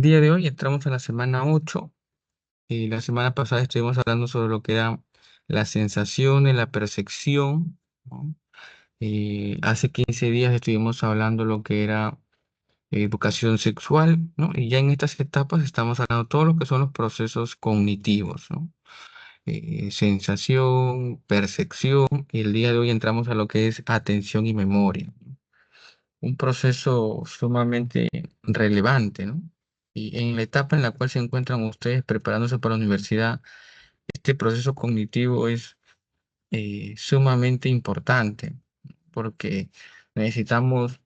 El día de hoy entramos a la semana 8 y la semana pasada estuvimos hablando sobre lo que eran las sensaciones, la percepción, ¿no? Hace 15 días estuvimos hablando lo que era educación sexual, ¿no? Y ya en estas etapas estamos hablando de todo lo que son los procesos cognitivos, ¿no? Sensación, percepción, y el día de hoy entramos a lo que es atención y memoria. Un proceso sumamente relevante, ¿no? Y en la etapa en la cual se encuentran ustedes preparándose para la universidad, este proceso cognitivo es sumamente importante porque necesitamos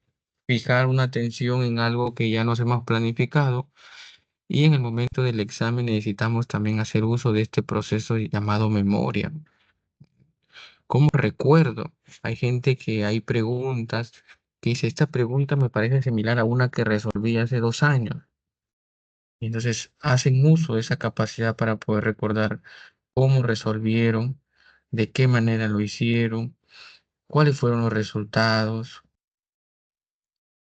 fijar una atención en algo que ya nos hemos planificado y en el momento del examen necesitamos también hacer uso de este proceso llamado memoria. ¿Cómo recuerdo? Hay gente que hay preguntas que dice, esta pregunta me parece similar a una que resolví hace 2 años. Y entonces hacen uso de esa capacidad para poder recordar cómo resolvieron, de qué manera lo hicieron, cuáles fueron los resultados.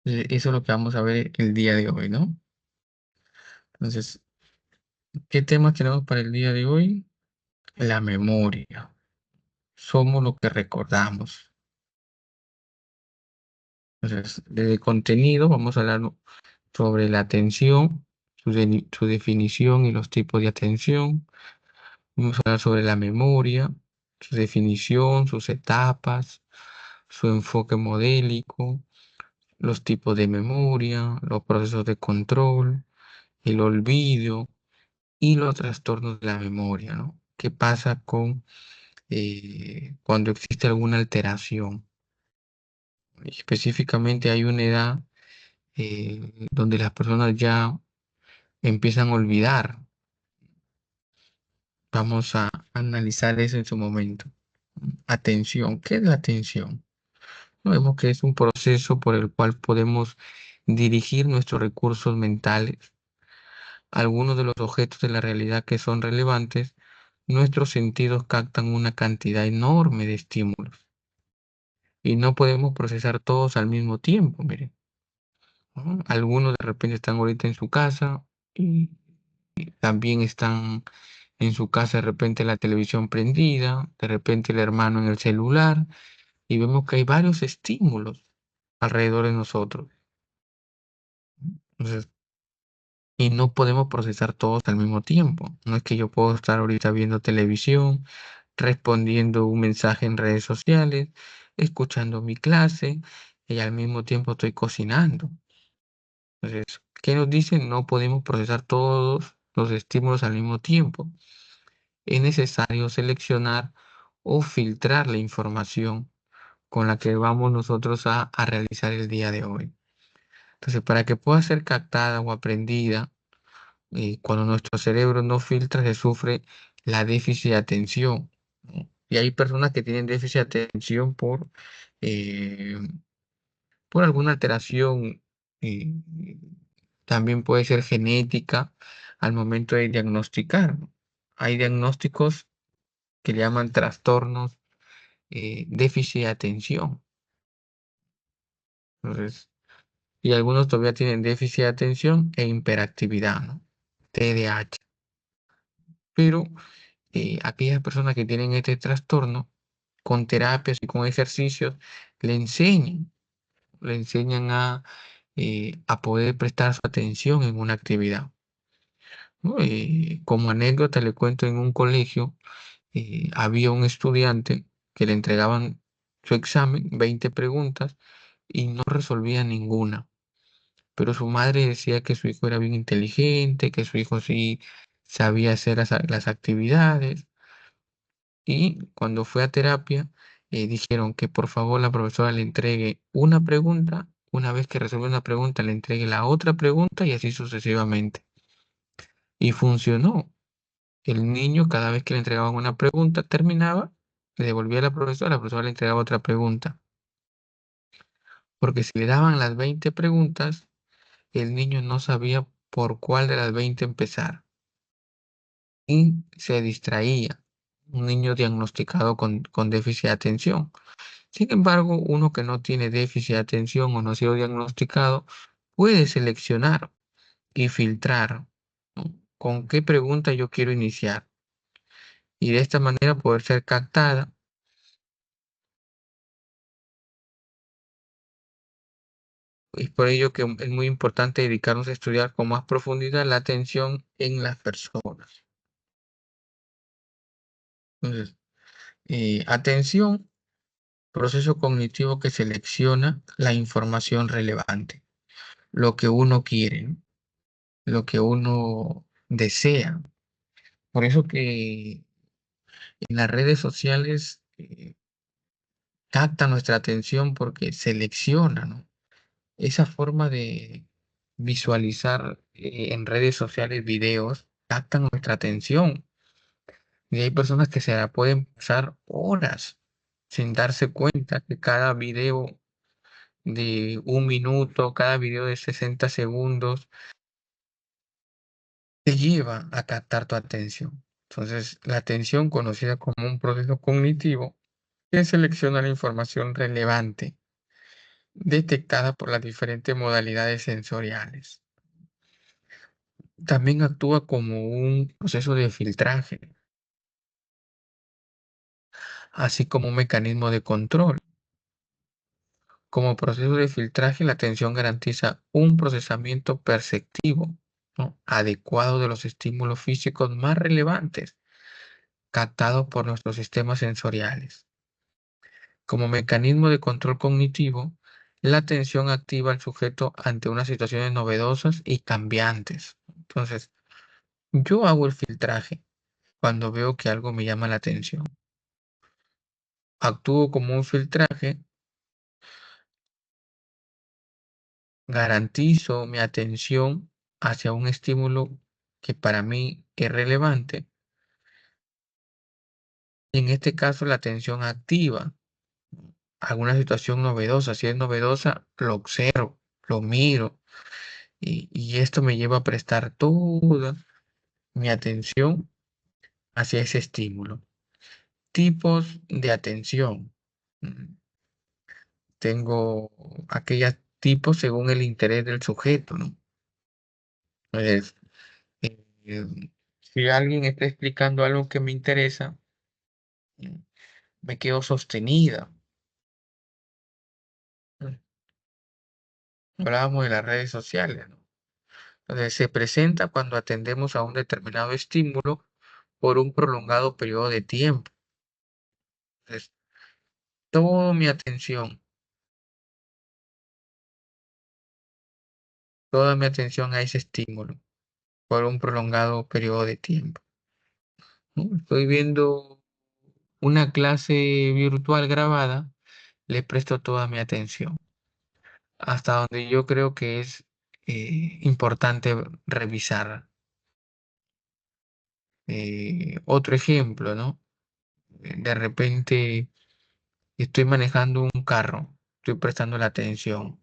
Eso es lo que vamos a ver el día de hoy, ¿no? Entonces, ¿qué temas tenemos para el día de hoy? La memoria. Somos lo que recordamos. Entonces, desde contenido vamos a hablar sobre la atención, su definición y los tipos de atención. Vamos a hablar sobre la memoria, su definición, sus etapas, su enfoque modélico, los tipos de memoria, los procesos de control, el olvido y los trastornos de la memoria, ¿no? ¿Qué pasa cuando existe alguna alteración? Específicamente hay una edad donde las personas ya empiezan a olvidar. Vamos a analizar eso en su momento. Atención, ¿qué es la atención? Vemos que es un proceso por el cual podemos dirigir nuestros recursos mentales a algunos de los objetos de la realidad que son relevantes. Nuestros sentidos captan una cantidad enorme de estímulos y no podemos procesar todos al mismo tiempo, miren, ¿no? Algunos de repente están ahorita en su casa y también están en su casa de repente la televisión prendida, de repente el hermano en el celular y vemos que hay varios estímulos alrededor de nosotros. Entonces, y no podemos procesar todos al mismo tiempo. No es que yo puedo estar ahorita viendo televisión, respondiendo un mensaje en redes sociales, escuchando mi clase y al mismo tiempo estoy cocinando. Entonces, ¿qué nos dicen? No podemos procesar todos los estímulos al mismo tiempo. Es necesario seleccionar o filtrar la información con la que vamos nosotros a realizar el día de hoy. Entonces, para que pueda ser captada o aprendida, cuando nuestro cerebro no filtra, se sufre la déficit de atención, ¿no? Y hay personas que tienen déficit de atención eh, por alguna alteración, eh, también puede ser genética al momento de diagnosticar, ¿no? Hay diagnósticos que le llaman trastornos déficit de atención. Entonces, y algunos todavía tienen déficit de atención e hiperactividad, ¿no? TDAH. Pero aquellas personas que tienen este trastorno, con terapias y con ejercicios, le enseñan, le enseñan a poder prestar su atención en una actividad, ¿no? Como anécdota, le cuento en un colegio, había un estudiante que le entregaban su examen, 20 preguntas, y no resolvía ninguna. Pero su madre decía que su hijo era bien inteligente, que su hijo sí sabía hacer las actividades. Y cuando fue a terapia, dijeron que por favor la profesora le entregue una pregunta, una vez que resuelve una pregunta, le entregue la otra pregunta y así sucesivamente. Y funcionó. El niño, cada vez que le entregaban una pregunta, terminaba, le devolvía a la profesora le entregaba otra pregunta. Porque si le daban las 20 preguntas, el niño no sabía por cuál de las 20 empezar y se distraía. Un niño diagnosticado con déficit de atención. Sin embargo, uno que no tiene déficit de atención o no ha sido diagnosticado puede seleccionar y filtrar, ¿no? Con qué pregunta yo quiero iniciar y de esta manera poder ser captada. Es por ello que es muy importante dedicarnos a estudiar con más profundidad la atención en las personas. Entonces, atención, proceso cognitivo que selecciona la información relevante, lo que uno quiere, ¿no? Lo que uno desea. Por eso que en las redes sociales capta nuestra atención porque selecciona, ¿no? Esa forma de visualizar en redes sociales videos captan nuestra atención. Y hay personas que se la pueden pasar horas sin darse cuenta que cada video de 1 minuto, cada video de 60 segundos, te lleva a captar tu atención. Entonces, la atención, conocida como un proceso cognitivo, que selecciona la información relevante detectada por las diferentes modalidades sensoriales. También actúa como un proceso de filtraje, así como un mecanismo de control. Como proceso de filtraje, la atención garantiza un procesamiento perceptivo, ¿no? Adecuado de los estímulos físicos más relevantes captados por nuestros sistemas sensoriales. Como mecanismo de control cognitivo, la atención activa al sujeto ante unas situaciones novedosas y cambiantes. Entonces, yo hago el filtraje cuando veo que algo me llama la atención. Actúo como un filtraje, garantizo mi atención hacia un estímulo que para mí es relevante. Y en este caso, la atención activa alguna situación novedosa. Si es novedosa, lo observo, lo miro y esto me lleva a prestar toda mi atención hacia ese estímulo. Tipos de atención. Mm, Tengo aquellos tipos según el interés del sujeto, ¿no? Entonces, eh, si alguien está explicando algo que me interesa, mm, me quedo sostenida. Mm, Hablábamos de las redes sociales, ¿no? Entonces, se presenta cuando atendemos a un determinado estímulo por un prolongado periodo de tiempo. Entonces, toda mi atención, toda mi atención a ese estímulo por un prolongado periodo de tiempo, ¿no? Estoy viendo una clase virtual grabada, le presto toda mi atención, hasta donde yo creo que es importante revisar. Otro ejemplo, ¿no? De repente estoy manejando un carro, estoy prestando la atención.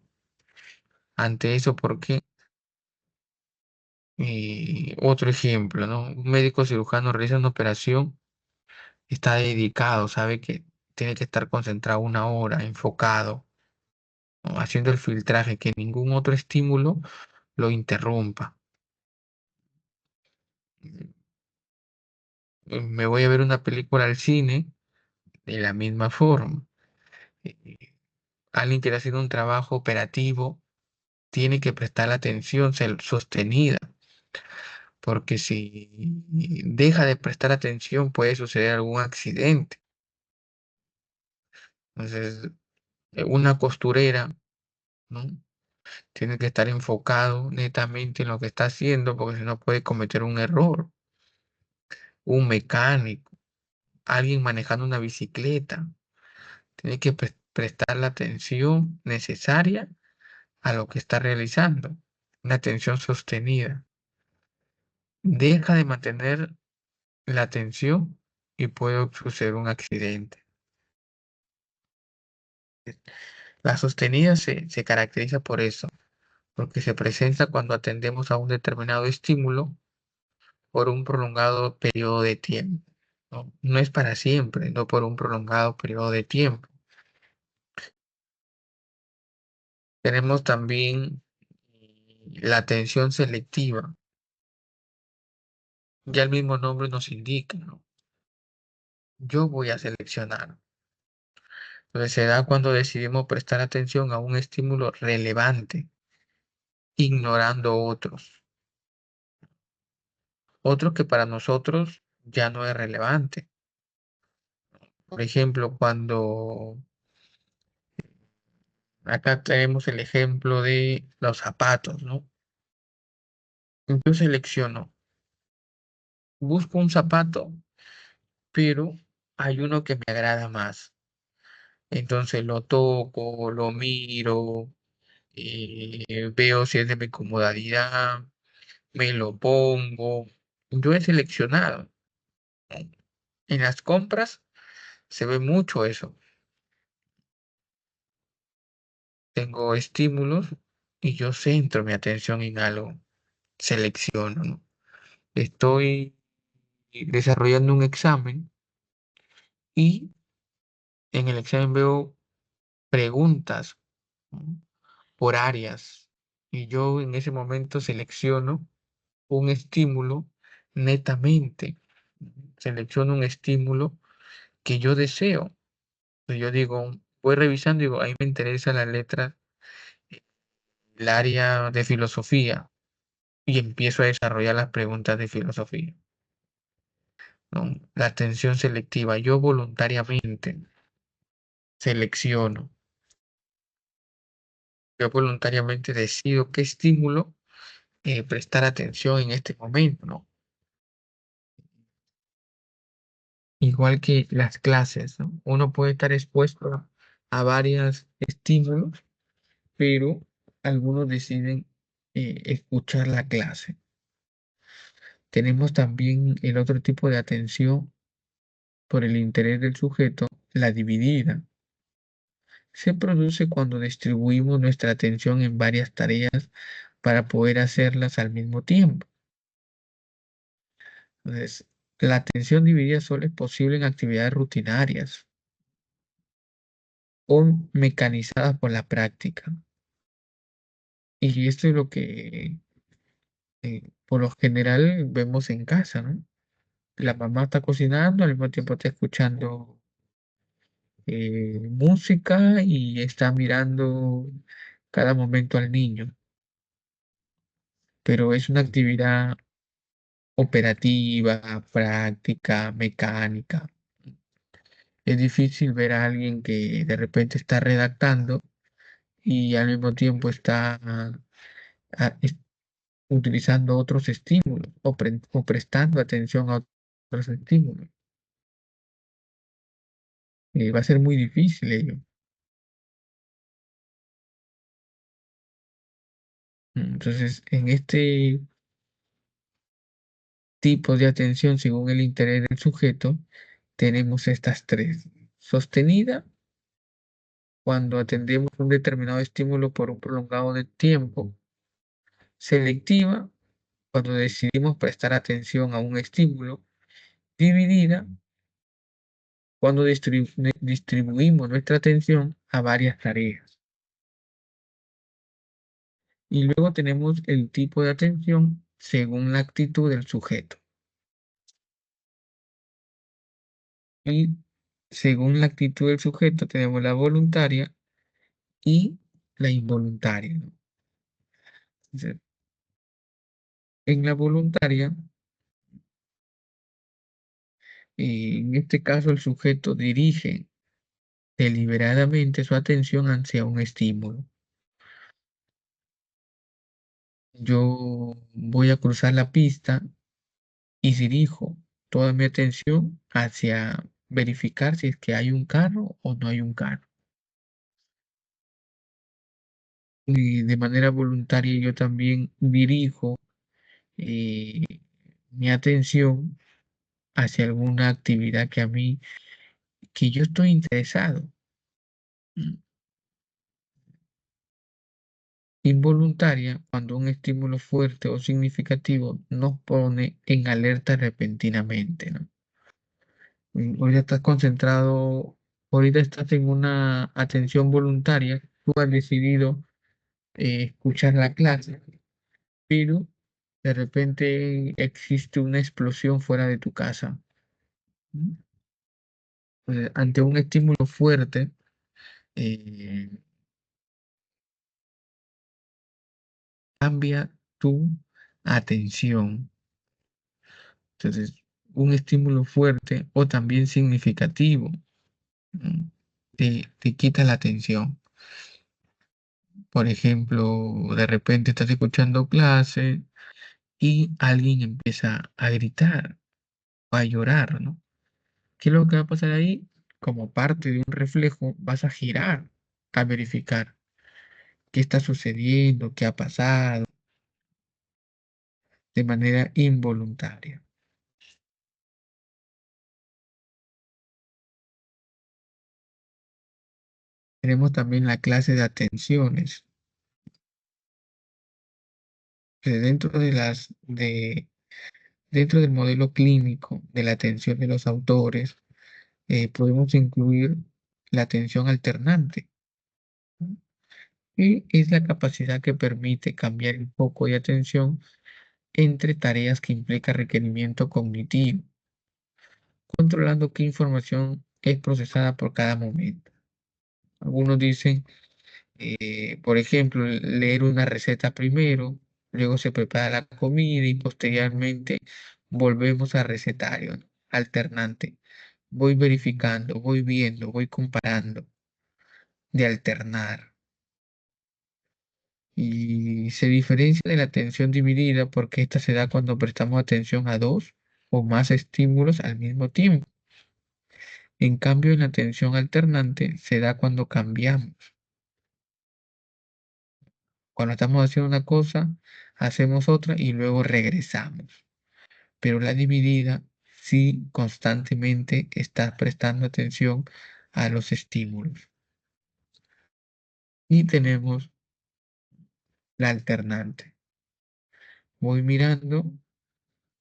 Ante eso, ¿por qué? Otro ejemplo, ¿no? Un médico cirujano realiza una operación, está dedicado, sabe que tiene que estar concentrado 1 hora, enfocado, ¿no? Haciendo el filtraje, que ningún otro estímulo lo interrumpa. Me voy a ver una película al cine de la misma forma. Eh, Alguien que está haciendo un trabajo operativo tiene que prestar la atención sostenida, porque si deja de prestar atención puede suceder algún accidente. Entonces, una costurera, ¿no? Tiene que estar enfocado netamente en lo que está haciendo, porque si no puede cometer un error. Un mecánico, alguien manejando una bicicleta, tiene que prestar la atención necesaria a lo que está realizando, una atención sostenida. Deja de mantener la atención y puede suceder un accidente. La sostenida se caracteriza por eso, porque se presenta cuando atendemos a un determinado estímulo por un prolongado periodo de tiempo. No, no es para siempre, no por un prolongado periodo de tiempo. Tenemos también la atención selectiva, ya el mismo nombre nos indica, ¿no? Yo voy a seleccionar. Entonces se da cuando decidimos prestar atención a un estímulo relevante, ignorando otros. Otros que para nosotros ya no es relevante. Por ejemplo, cuando acá tenemos el ejemplo de los zapatos, ¿no? Yo selecciono, busco un zapato, pero hay uno que me agrada más. Entonces lo toco, lo miro, veo si es de mi comodidad, me lo pongo. Yo he seleccionado. En las compras se ve mucho eso. Tengo estímulos y yo centro mi atención en algo, selecciono, ¿no? Estoy desarrollando un examen y en el examen veo preguntas, ¿no? Por áreas y yo en ese momento selecciono un estímulo netamente, selecciono un estímulo que yo deseo. Yo digo, voy revisando y digo, ahí me interesa la letra, el área de filosofía y empiezo a desarrollar las preguntas de filosofía, ¿no? La atención selectiva, yo voluntariamente selecciono, yo voluntariamente decido qué estímulo prestar atención en este momento, ¿no? Igual que las clases, ¿no? Uno puede estar expuesto a varios estímulos, pero algunos deciden escuchar la clase. Tenemos también el otro tipo de atención por el interés del sujeto, la dividida. Se produce cuando distribuimos nuestra atención en varias tareas para poder hacerlas al mismo tiempo. Entonces, la atención dividida solo es posible en actividades rutinarias o mecanizadas por la práctica. Y esto es lo que por lo general vemos en casa, ¿no? La mamá está cocinando, al mismo tiempo está escuchando música y está mirando cada momento al niño, pero es una actividad operativa, práctica, mecánica. Es difícil ver a alguien que de repente está redactando y al mismo tiempo está utilizando otros estímulos o prestando atención a otros estímulos. Va a ser muy difícil ello. Entonces, en este tipo de atención, según el interés del sujeto, tenemos estas tres. Sostenida, cuando atendemos un determinado estímulo por un prolongado de tiempo. Selectiva, cuando decidimos prestar atención a un estímulo. Dividida, cuando distribuimos nuestra atención a varias tareas. Y luego tenemos el tipo de atención según la actitud del sujeto. Y según la actitud del sujeto tenemos la voluntaria y la involuntaria, ¿no? Entonces, en la voluntaria, en este caso el sujeto dirige deliberadamente su atención hacia un estímulo. Yo voy a cruzar la pista y dirijo toda mi atención hacia verificar si es que hay un carro o no hay un carro. Y de manera voluntaria yo también dirijo eh, mi atención hacia alguna actividad que yo estoy interesado. Mm. Involuntaria, cuando un estímulo fuerte o significativo nos pone en alerta repentinamente, ¿no? Ahorita estás concentrado, ahorita estás en una atención voluntaria, tú has decidido escuchar la clase, pero de repente existe una explosión fuera de tu casa. ¿Mm? Ante un estímulo fuerte, eh, cambia tu atención. Entonces, un estímulo fuerte o también significativo, ¿no? Te quita la atención. Por ejemplo, de repente estás escuchando clase y alguien empieza a gritar o a llorar, ¿no? ¿Qué es lo que va a pasar ahí? Como parte de un reflejo, vas a girar a verificar qué está sucediendo, qué ha pasado de manera involuntaria. Tenemos también la clase de atenciones. Que dentro del modelo clínico de la atención de los autores, podemos incluir la atención alternante, ¿no? Y es la capacidad que permite cambiar el foco de atención entre tareas que implican requerimiento cognitivo, controlando qué información es procesada por cada momento. Algunos dicen, por ejemplo, leer una receta primero, luego se prepara la comida y posteriormente volvemos al recetario, ¿no? Alternante. Voy verificando, voy viendo, voy comparando, de alternar. Y se diferencia de la atención dividida porque esta se da cuando prestamos atención a dos o más estímulos al mismo tiempo. En cambio, en la atención alternante se da cuando cambiamos. Cuando estamos haciendo una cosa, hacemos otra y luego regresamos. Pero la dividida sí constantemente está prestando atención a los estímulos. Y tenemos la alternante. Voy mirando,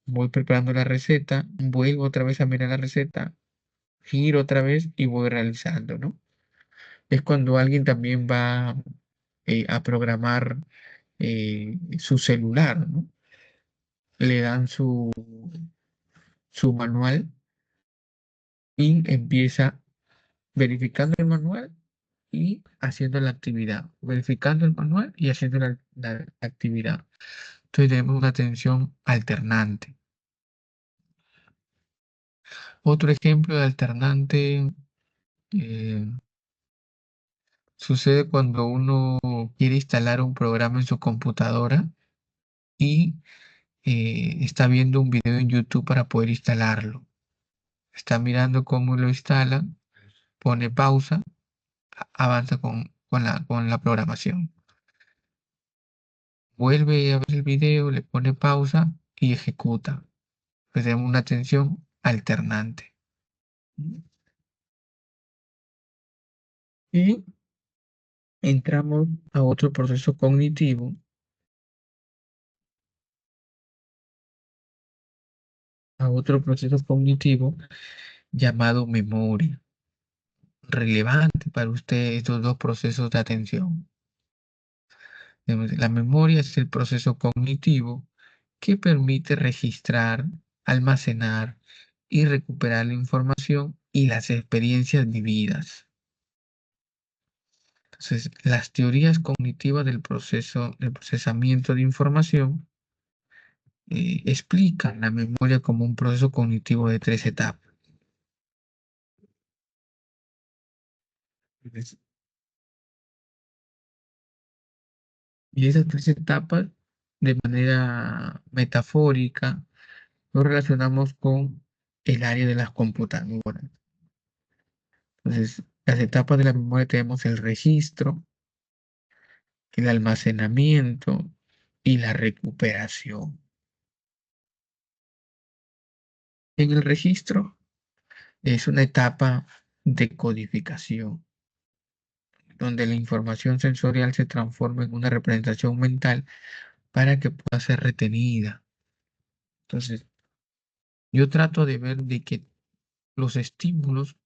voy preparando la receta, vuelvo otra vez a mirar la receta, giro otra vez y voy realizando, ¿no? Es cuando alguien también va a programar su celular, ¿no? Le dan su manual y empieza verificando el manual y haciendo la actividad, verificando el manual y haciendo la actividad. Entonces tenemos una atención alternante. Otro ejemplo de alternante eh, sucede cuando uno quiere instalar un programa en su computadora y está viendo un video en YouTube para poder instalarlo. Está mirando cómo lo instala, pone pausa, avanza con la programación. Vuelve a ver el video, le pone pausa y ejecuta. Pues tenemos una atención alternante. Y entramos a otro proceso cognitivo, llamado memoria. Relevante para usted estos dos procesos de atención. La memoria es el proceso cognitivo que permite registrar, almacenar y recuperar la información y las experiencias vividas. Entonces, las teorías cognitivas del proceso del procesamiento de información explican la memoria como un proceso cognitivo de tres etapas. Entonces, y esas tres etapas, de manera metafórica, lo relacionamos con el área de las computadoras. Entonces, las etapas de la memoria tenemos el registro, el almacenamiento y la recuperación. En el registro es una etapa de codificación, donde la información sensorial se transforma en una representación mental para que pueda ser retenida. Entonces, yo trato de ver de que los estímulos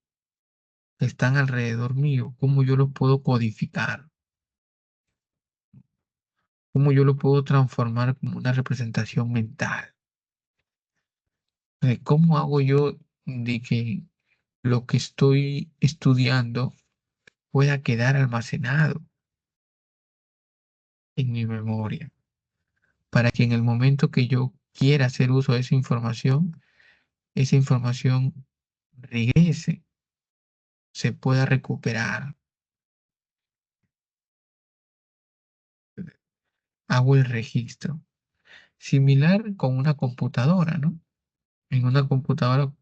que están alrededor mío, cómo yo los puedo codificar, ¿Cómo yo lo puedo transformar como una representación mental? ¿Cómo hago yo de que lo que estoy estudiando pueda quedar almacenado en mi memoria? Para que en el momento que yo quiera hacer uso de esa información regrese, se pueda recuperar. Hago el registro. Similar con una computadora, ¿no? En una computadora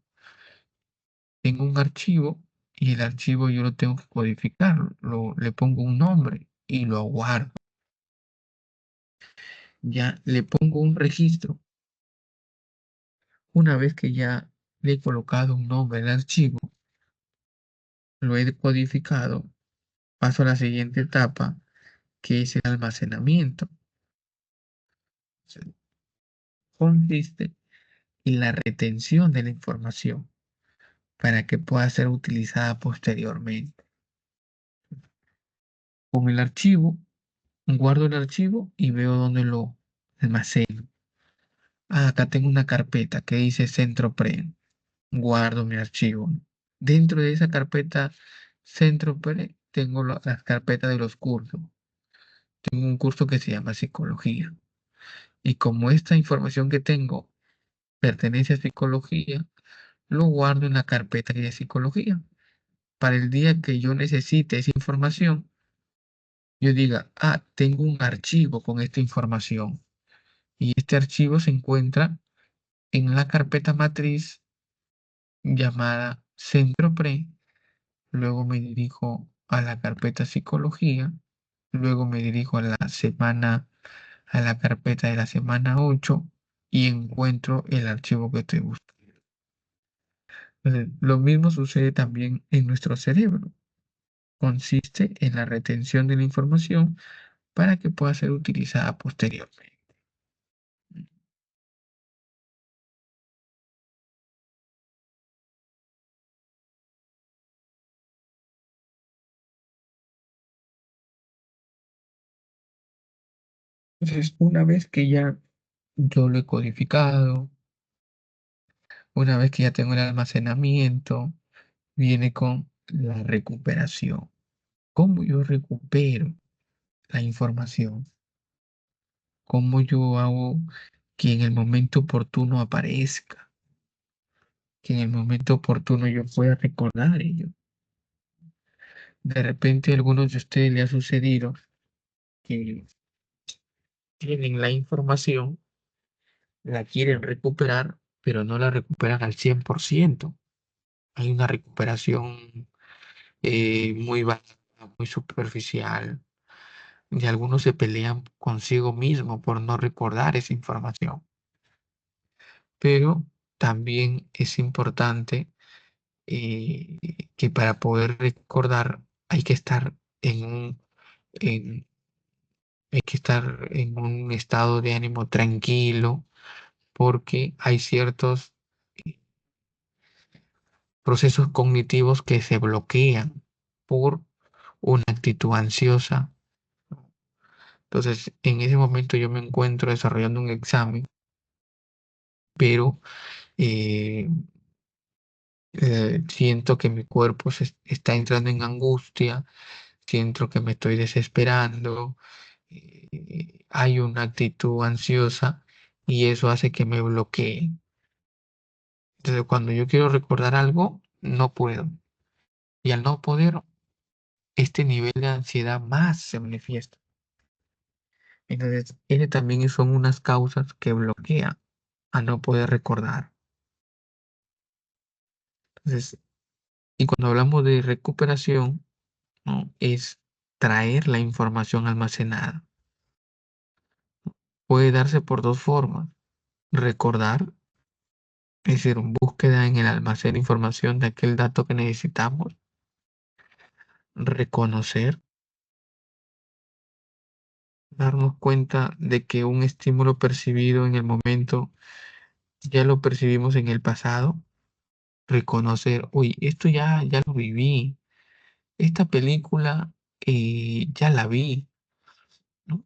tengo un archivo y el archivo yo lo tengo que codificar, le pongo un nombre y lo guardo. Ya le pongo un registro. Una vez que ya le he colocado un nombre al archivo, lo he codificado, paso a la siguiente etapa, que es el almacenamiento. Consiste en la retención de la información para que pueda ser utilizada posteriormente. Con el archivo, guardo el archivo y veo dónde lo almaceno. Acá tengo una carpeta que dice Centro Pre. Guardo mi archivo. Dentro de esa carpeta Centro Pre tengo las carpetas de los cursos. Tengo un curso que se llama Psicología. Y como esta información que tengo pertenece a Psicología, lo guardo en la carpeta de Psicología. Para el día que yo necesite esa información, yo diga, tengo un archivo con esta información. Y este archivo se encuentra en la carpeta matriz llamada Centro Pre. Luego me dirijo a la carpeta Psicología. Luego me dirijo a la carpeta de la semana 8 y encuentro el archivo que estoy buscando. Entonces, lo mismo sucede también en nuestro cerebro. Consiste en la retención de la información para que pueda ser utilizada posteriormente. Entonces, una vez que ya yo lo he codificado, una vez que ya tengo el almacenamiento, viene con la recuperación. ¿Cómo yo recupero la información? ¿Cómo yo hago que en el momento oportuno aparezca? Que en el momento oportuno yo pueda recordar ello. De repente a algunos de ustedes les ha sucedido que tienen la información, la quieren recuperar, pero no la recuperan al 100%. Hay una recuperación muy baja, muy superficial, y algunos se pelean consigo mismo por no recordar esa información. Pero también es importante eh, que para poder recordar hay que estar en en, hay que estar en un estado de ánimo tranquilo, porque hay ciertos procesos cognitivos que se bloquean por una actitud ansiosa. Entonces, en ese momento yo me encuentro desarrollando un examen, pero eh, siento que mi cuerpo está entrando en angustia, siento que me estoy desesperando, hay una actitud ansiosa y eso hace que me bloquee. Entonces, cuando yo quiero recordar algo, no puedo. Y al no poder, este nivel de ansiedad más se manifiesta. Entonces, ese también son unas causas que bloquean a no poder recordar. Entonces, y cuando hablamos de recuperación, ¿no? Es traer la información almacenada. Puede darse por dos formas. Recordar, es decir, búsqueda en el almacén de información de aquel dato que necesitamos. Reconocer, darnos cuenta de que un estímulo percibido en el momento ya lo percibimos en el pasado. Reconocer, uy, esto ya lo viví. Esta película ya la vi, ¿no?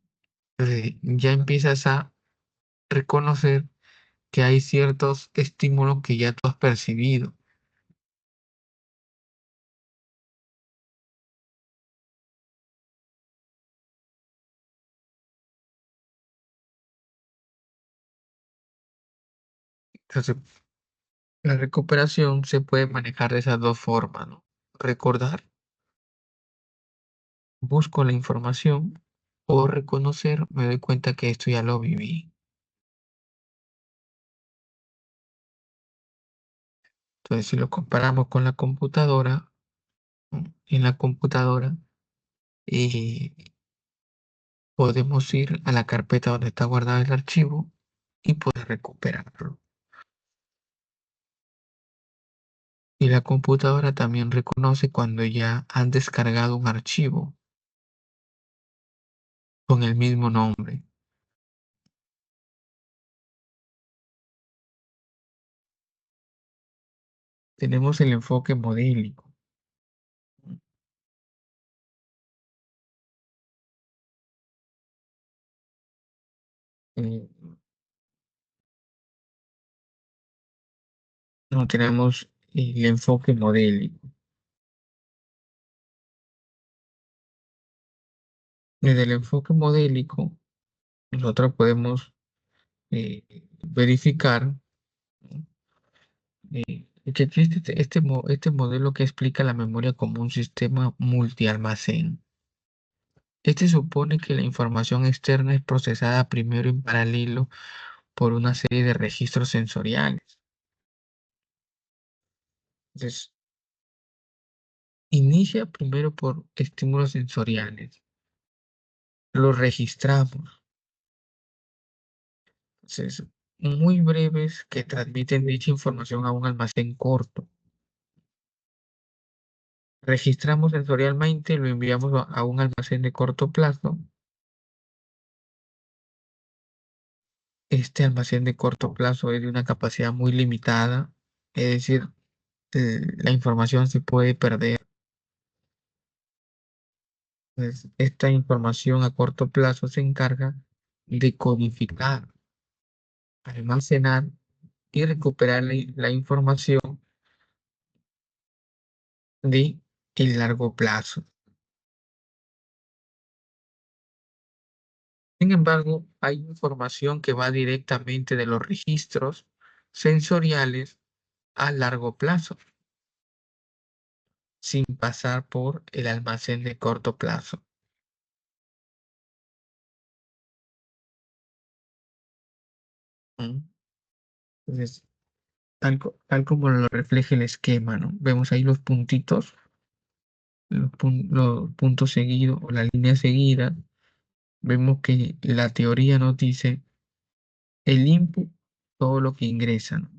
Ya empiezas a reconocer que hay ciertos estímulos que ya tú has percibido. Entonces, la recuperación se puede manejar de esas dos formas, ¿no? Recordar, busco la información o reconocer, me doy cuenta que esto ya lo viví. Entonces, si lo comparamos con la computadora, ¿no? En la computadora eh, podemos ir a la carpeta donde está guardado el archivo y poder recuperarlo. Y la computadora también reconoce cuando ya han descargado un archivo con el mismo nombre. Tenemos el enfoque modélico. eh, no tenemos el enfoque modélico. Desde el enfoque modélico, nosotros podemos eh, verificar, ¿no? Que existe este modelo que explica la memoria como un sistema multialmacén. Este supone que la información externa es procesada primero en paralelo por una serie de registros sensoriales. Entonces, inicia primero por estímulos sensoriales. Los registramos. Entonces, muy breves que transmiten dicha información a un almacén corto. Registramos sensorialmente, lo enviamos a un almacén de corto plazo. Este almacén de corto plazo es de una capacidad muy limitada, es decir, la información se puede perder. Pues, esta información a corto plazo se encarga de codificar, almacenar y recuperar la información de el largo plazo. Sin embargo, hay información que va directamente de los registros sensoriales a largo plazo, sin pasar por el almacén de corto plazo. ¿Mm? Entonces, tal como lo refleja el esquema, ¿no? Vemos ahí los puntitos, los puntos seguidos o la línea seguida. Vemos que la teoría nos dice el input, todo lo que ingresa, ¿no?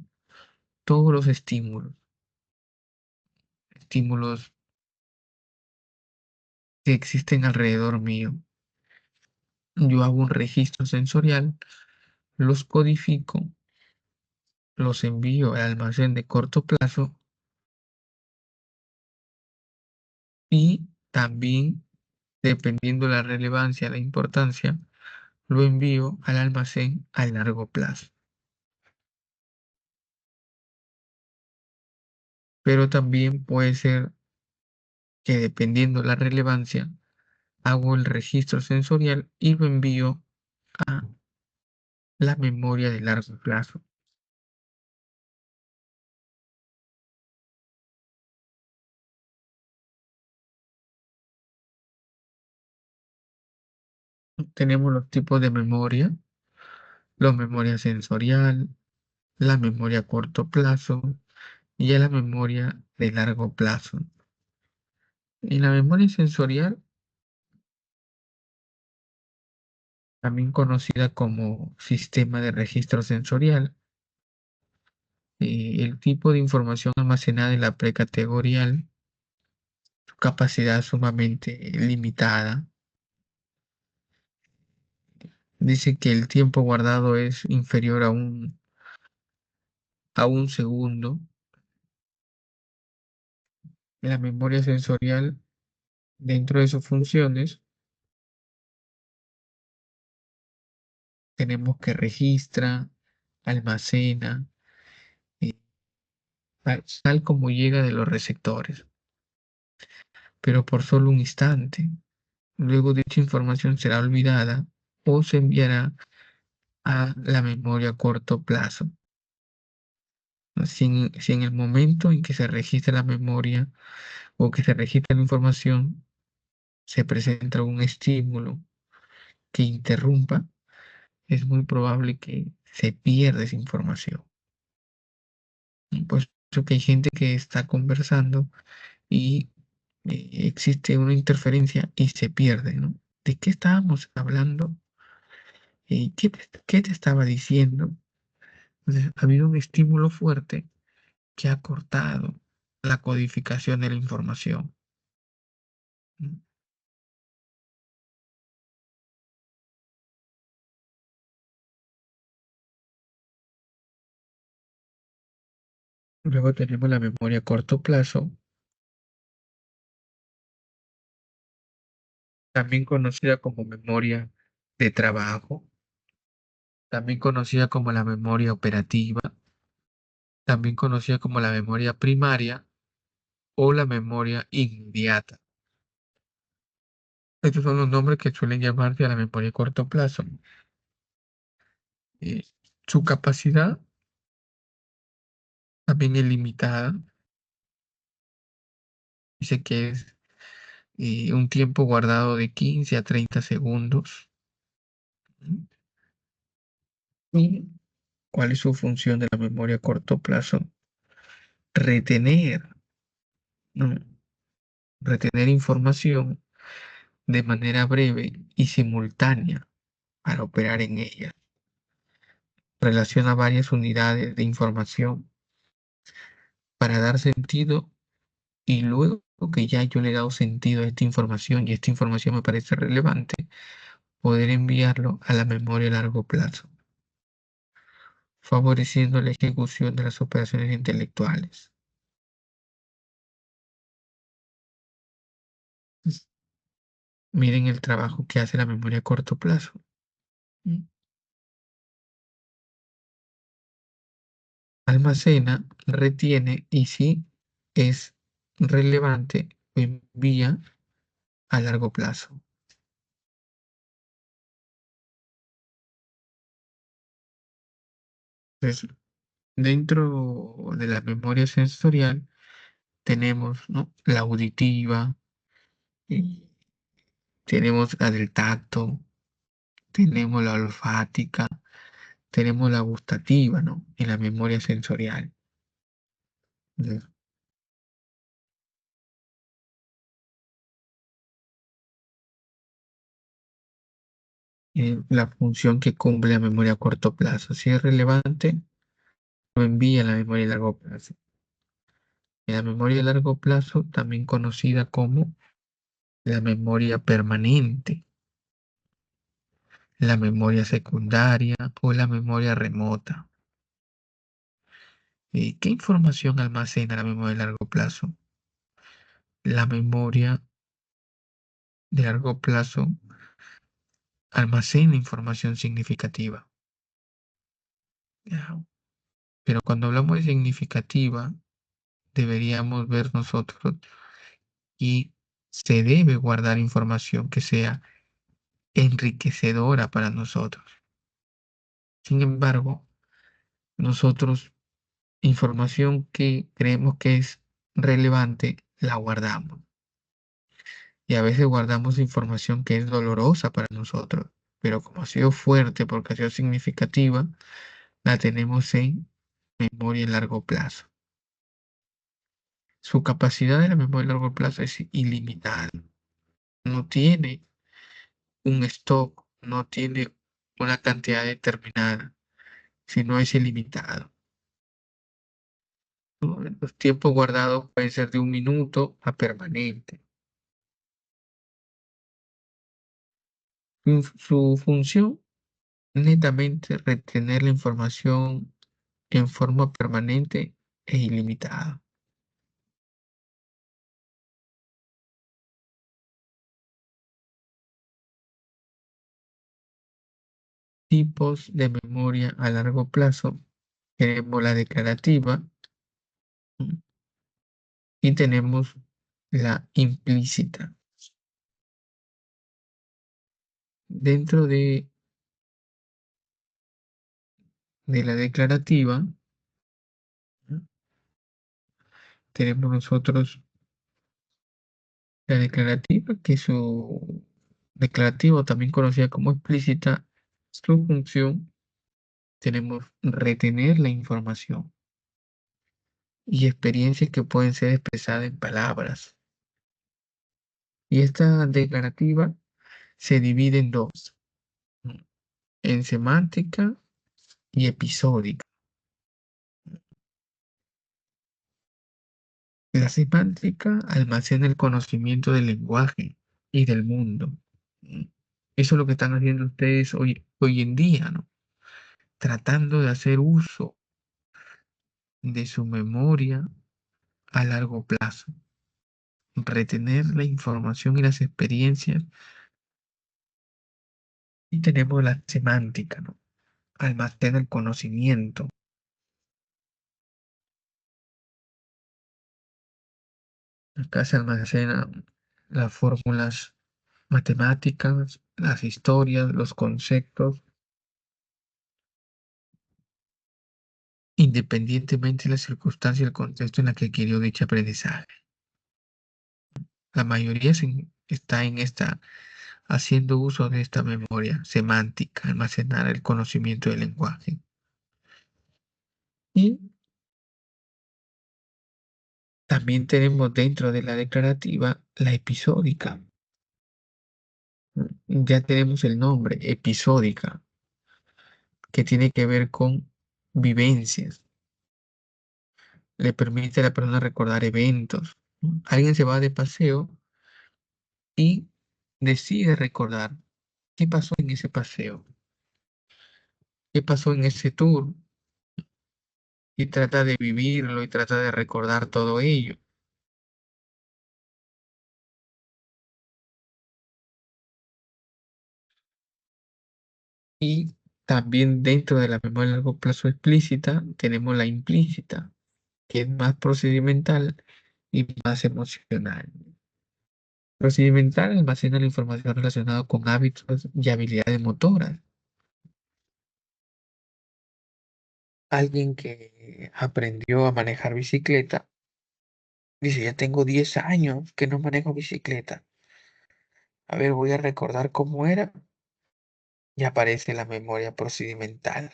Todos los estímulos que existen alrededor mío. Yo hago un registro sensorial, los codifico, los envío al almacén de corto plazo y también, dependiendo la relevancia, la importancia, lo envío al almacén a largo plazo. Pero también puede ser que dependiendo la relevancia, hago el registro sensorial y lo envío a la memoria de largo plazo. Tenemos los tipos de memoria, la memoria sensorial, la memoria a corto plazo y a la memoria de largo plazo. En la memoria sensorial, también conocida como sistema de registro sensorial, el tipo de información almacenada en la precategorial, su capacidad sumamente limitada. Dice que el tiempo guardado es inferior a un segundo. La memoria sensorial, dentro de sus funciones, tenemos que registra, almacena, eh, tal como llega de los receptores, pero por solo un instante. Luego dicha información será olvidada o se enviará a la memoria a corto plazo. Si en el momento en que se registra la memoria o que se registra la información se presenta algún estímulo que interrumpa, es muy probable que se pierda esa información. Por eso que hay gente que está conversando y existe una interferencia y se pierde, ¿no? ¿De qué estábamos hablando? ¿Qué te estaba diciendo? Entonces, ha habido un estímulo fuerte que ha cortado la codificación de la información. ¿No? Luego tenemos la memoria a corto plazo, también conocida como memoria de trabajo, también conocida como la memoria operativa, también conocida como la memoria primaria o la memoria inmediata. Estos son los nombres que suelen llamarse a la memoria a corto plazo. Eh, Su capacidad también es limitada. Dice que es un tiempo guardado de 15 a 30 segundos. ¿Mm? ¿Y cuál es su función de la memoria a corto plazo? Retener, ¿no? Retener información de manera breve y simultánea para operar en ella. Relaciona varias unidades de información para dar sentido y luego que ya yo le he dado sentido a esta información y esta información me parece relevante, poder enviarlo a la memoria a largo plazo, favoreciendo la ejecución de las operaciones intelectuales. Pues, miren el trabajo que hace la memoria a corto plazo. ¿Mm? Almacena, retiene y si es relevante, envía a largo plazo. Entonces, dentro de la memoria sensorial tenemos, ¿no? La auditiva, y tenemos la del tacto, tenemos la olfática, tenemos la gustativa, ¿no? En la memoria sensorial. Entonces, la función que cumple la memoria a corto plazo. Si es relevante, lo envía a la memoria a largo plazo. Y la memoria a largo plazo, también conocida como la memoria permanente, la memoria secundaria o la memoria remota. ¿Qué información almacena la memoria a largo plazo? La memoria de largo plazo almacena información significativa. Ya. Pero cuando hablamos de significativa, deberíamos ver nosotros y se debe guardar información que sea enriquecedora para nosotros. Sin embargo, nosotros información que creemos que es relevante, la guardamos. Y a veces guardamos información que es dolorosa para nosotros, pero como ha sido fuerte porque ha sido significativa, la tenemos en memoria a largo plazo. Su capacidad de la memoria a largo plazo es ilimitada. No tiene un stock, no tiene una cantidad determinada, sino es ilimitado. ¿No? Los tiempos guardados pueden ser de un minuto a permanente. Su función, netamente, retener la información en forma permanente e ilimitada. tipos de memoria a largo plazo. Tenemos la declarativa, ¿m? Y tenemos la implícita. Dentro de la declarativa, ¿m? Tenemos nosotros la declarativa, que su declarativa, también conocida como explícita, su función, tenemos retener la información y experiencias que pueden ser expresadas en palabras. Y esta declarativa se divide en dos, ¿m? En semántica y episódica. La semántica almacena el conocimiento del lenguaje y del mundo. ¿M? Eso es lo que están haciendo ustedes hoy en día, ¿no? Tratando de hacer uso de su memoria a largo plazo, retener la información y las experiencias. Y tenemos la semántica, ¿no? Almacena el conocimiento. Acá se almacenan las fórmulas matemáticas, las historias, los conceptos, independientemente de la circunstancia y el contexto en la que adquirió dicho aprendizaje. La mayoría está en esta, haciendo uso de esta memoria semántica, almacenar el conocimiento del lenguaje. Y también tenemos dentro de la declarativa la episódica. Ya tenemos el nombre, episódica, que tiene que ver con vivencias. Le permite a la persona recordar eventos. Alguien se va de paseo y decide recordar qué pasó en ese paseo, qué pasó en ese tour, y trata de vivirlo y trata de recordar todo ello. Y también dentro de la memoria a largo plazo explícita tenemos la implícita, que es más procedimental y más emocional. Procedimental almacena la información relacionada con hábitos y habilidades motoras. Alguien que aprendió a manejar bicicleta dice, ya tengo 10 años que no manejo bicicleta. A ver, voy a recordar cómo era y aparece la memoria procedimental.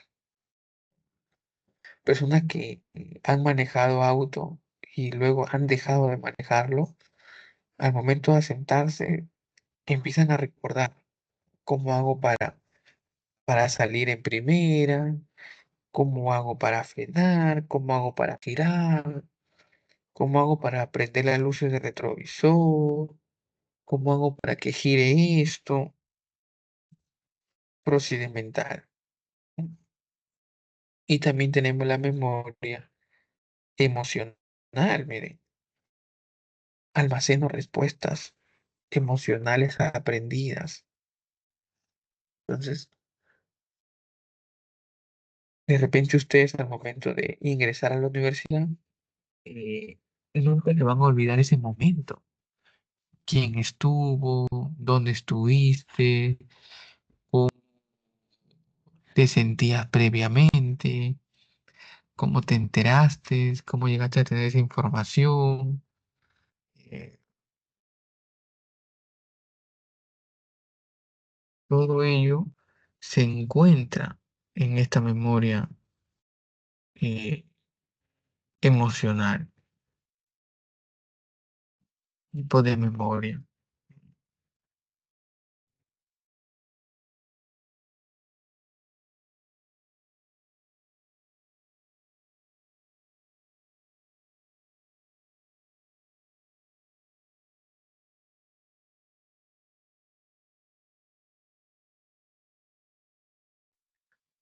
Personas que han manejado auto y luego han dejado de manejarlo, al momento de sentarse, empiezan a recordar cómo hago para salir en primera, cómo hago para frenar, cómo hago para girar, cómo hago para prender las luces de retrovisor, cómo hago para que gire esto, procedimental. Y también tenemos la memoria emocional, miren, almaceno respuestas emocionales aprendidas. Entonces, de repente ustedes al momento de ingresar a la universidad, eh, nunca le van a olvidar ese momento. ¿Quién estuvo? ¿Dónde estuviste? ¿Cómo te sentías previamente? ¿Cómo te enteraste? ¿Cómo llegaste a tener esa información? Eh, Todo ello se encuentra en esta memoria eh, emocional, tipo de memoria.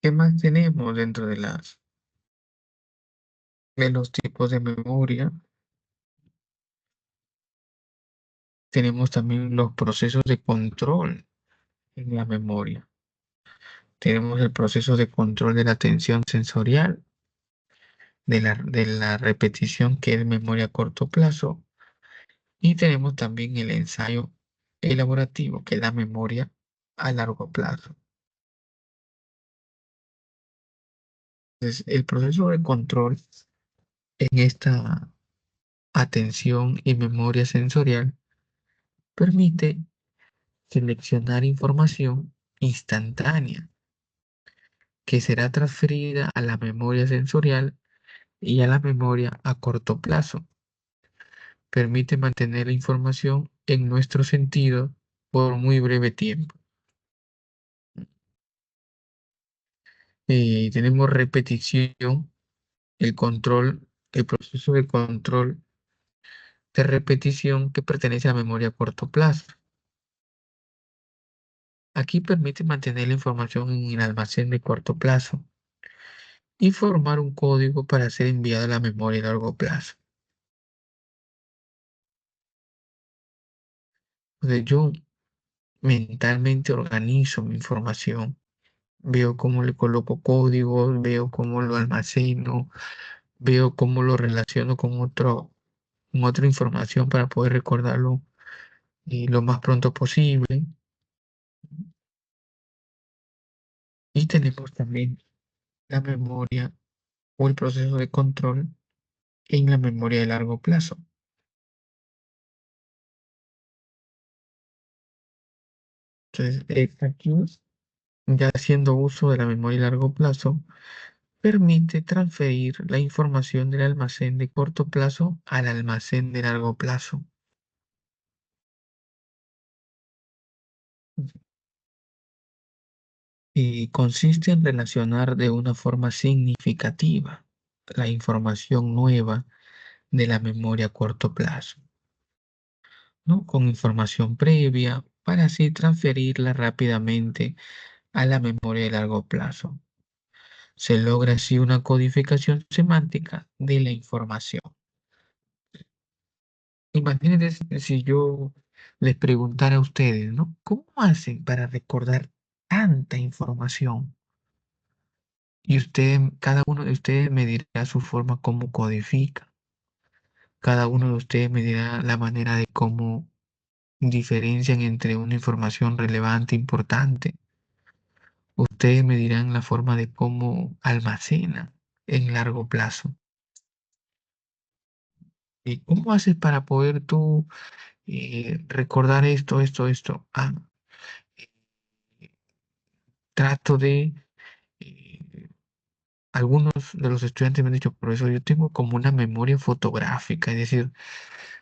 ¿Qué más tenemos dentro de los tipos de memoria? Tenemos también los procesos de control en la memoria. tenemos el proceso de control de la atención sensorial, de la repetición, que es memoria a corto plazo, y tenemos también el ensayo elaborativo, que es la memoria a largo plazo. Entonces, el proceso de control en esta atención y memoria sensorial permite seleccionar información instantánea que será transferida a la memoria sensorial y a la memoria a corto plazo. Permite mantener la información en nuestro sentido por muy breve tiempo. Tenemos repetición, el control, el proceso de control de repetición que pertenece a la memoria a corto plazo. Aquí permite mantener la información en el almacén de corto plazo y formar un código para ser enviado a la memoria a largo plazo. Entonces, yo mentalmente organizo mi información, veo cómo le coloco códigos, veo cómo lo almaceno, veo cómo lo relaciono con otra información para poder recordarlo lo más pronto posible. Y tenemos también la memoria o el proceso de control en la memoria de largo plazo. Entonces, aquí, ya haciendo uso de la memoria de largo plazo, permite transferir la información del almacén de corto plazo al almacén de largo plazo. Y consiste en relacionar de una forma significativa la información nueva de la memoria a corto plazo, ¿no? Con información previa para así transferirla rápidamente a la memoria de largo plazo. Se logra así una codificación semántica de la información. Imagínense si yo les preguntara a ustedes, ¿no? ¿Cómo hacen para recordar tanta información? Y cada uno de ustedes me dirá su forma como codifica. Cada uno de ustedes me dirá la manera de cómo diferencian entre una información relevante e importante. Ustedes me dirán la forma de cómo almacenan en largo plazo. ¿Y cómo haces para poder tú recordar esto? Trato de... eh, algunos de los estudiantes me han dicho, profesor, yo tengo como una memoria fotográfica, es decir,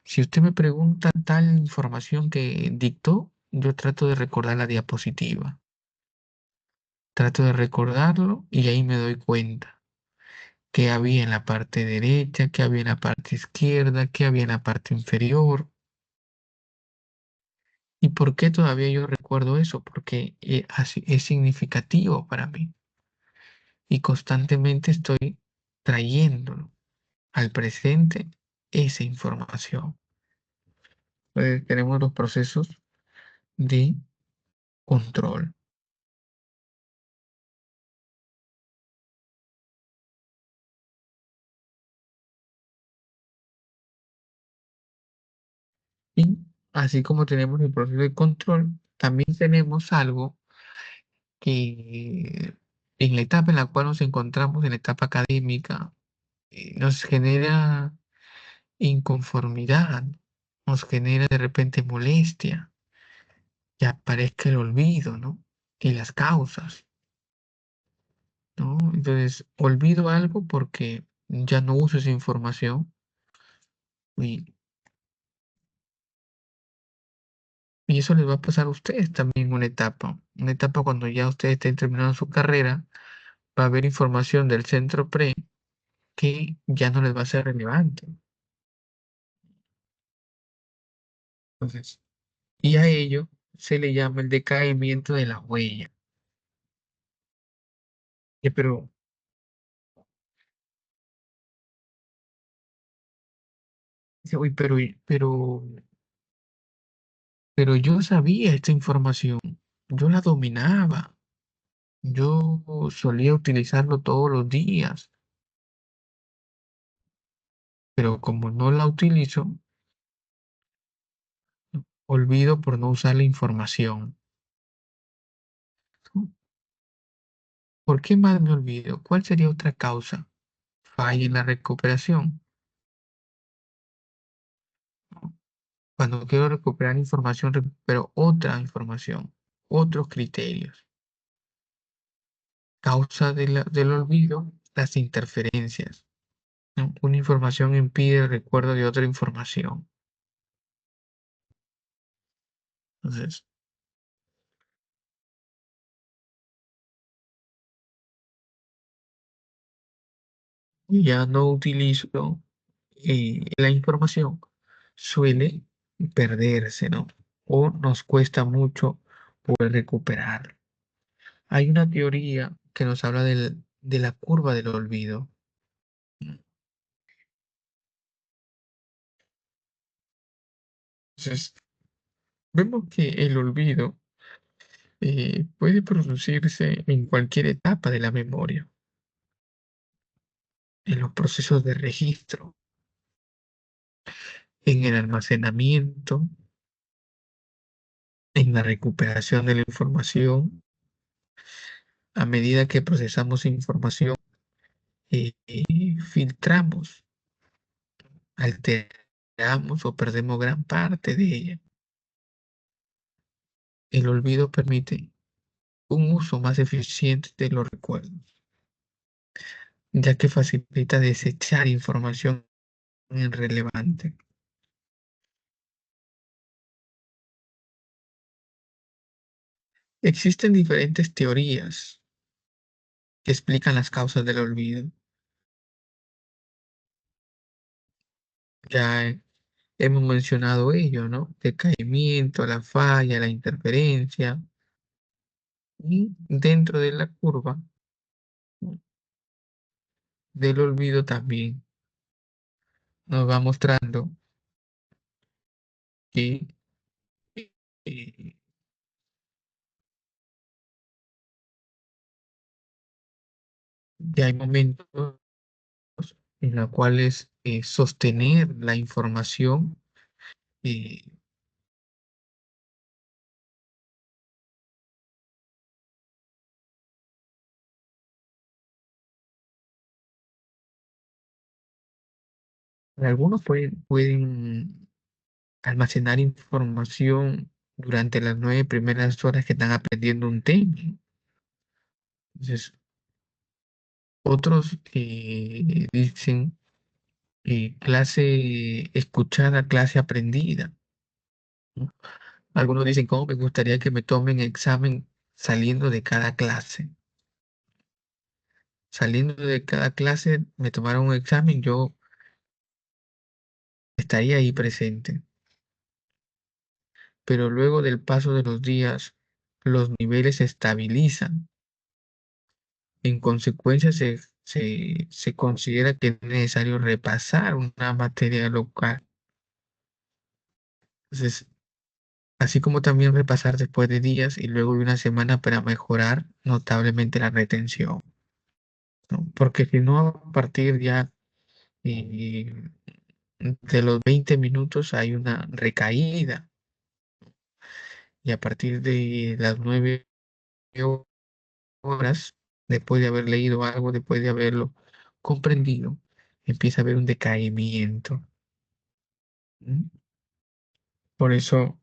si usted me pregunta tal información que dictó, yo trato de recordar la diapositiva, trato de recordarlo y ahí me doy cuenta qué había en la parte derecha, qué había en la parte izquierda, qué había en la parte inferior. ¿Y por qué todavía yo recuerdo eso? Porque así es significativo para mí y constantemente estoy trayéndolo al presente esa información. Tenemos los procesos de control. Y así como tenemos el proceso de control, también tenemos algo que en la etapa en la cual nos encontramos, en la etapa académica, nos genera inconformidad, nos genera de repente molestia, que aparezca el olvido, ¿no? Y las causas, ¿no? Entonces, olvido algo porque ya no uso esa información y, y eso les va a pasar a ustedes también en una etapa cuando ya ustedes estén terminando su carrera, va a haber información del centro pre que ya no les va a ser relevante. Entonces, y a ello se le llama el decaimiento de la huella. Pero, dice, uy, pero yo sabía esta información, yo la dominaba, Yo solía utilizarlo todos los días, pero como no la utilizo, olvido por no usar la información. ¿Por qué más me olvido? ¿Cuál sería otra causa? Falla en la recuperación. Cuando quiero recuperar información, recupero otra información, otros criterios. Causa del olvido, las interferencias, ¿no? Una información impide el recuerdo de otra información. Entonces, ya no utilizo la información, suele perderse, ¿no? O nos cuesta mucho poder recuperar. Hay una teoría que nos habla de la curva del olvido. Entonces, vemos que el olvido puede producirse en cualquier etapa de la memoria, en los procesos de registro, en el almacenamiento, en la recuperación de la información. A medida que procesamos información, filtramos, alteramos o perdemos gran parte de ella. El olvido permite un uso más eficiente de los recuerdos, ya que facilita desechar información irrelevante. Existen diferentes teorías que explican las causas del olvido. Ya hemos mencionado ello, ¿no? Decaimiento, la falla, la interferencia. Y dentro de la curva del olvido también nos va mostrando que eh, ya hay momentos en los cuales sostener la información eh, algunos pueden almacenar información durante las 9 primeras horas que están aprendiendo un tema. Entonces, otros dicen clase escuchada, clase aprendida, ¿no? Algunos dicen, ¿cómo me gustaría que me tomen examen saliendo de cada clase? Saliendo de cada clase, me tomaron un examen, yo estaría ahí presente. Pero luego del paso de los días, los niveles se estabilizan. En consecuencia, se considera que es necesario repasar una materia local. Entonces, así como también repasar después de días y luego de una semana para mejorar notablemente la retención, ¿no? Porque si no, a partir ya eh, de los 20 minutos hay una recaída y a partir de las 9 horas, después de haber leído algo, después de haberlo comprendido, empieza a haber un decaimiento. ¿Mm? Por eso,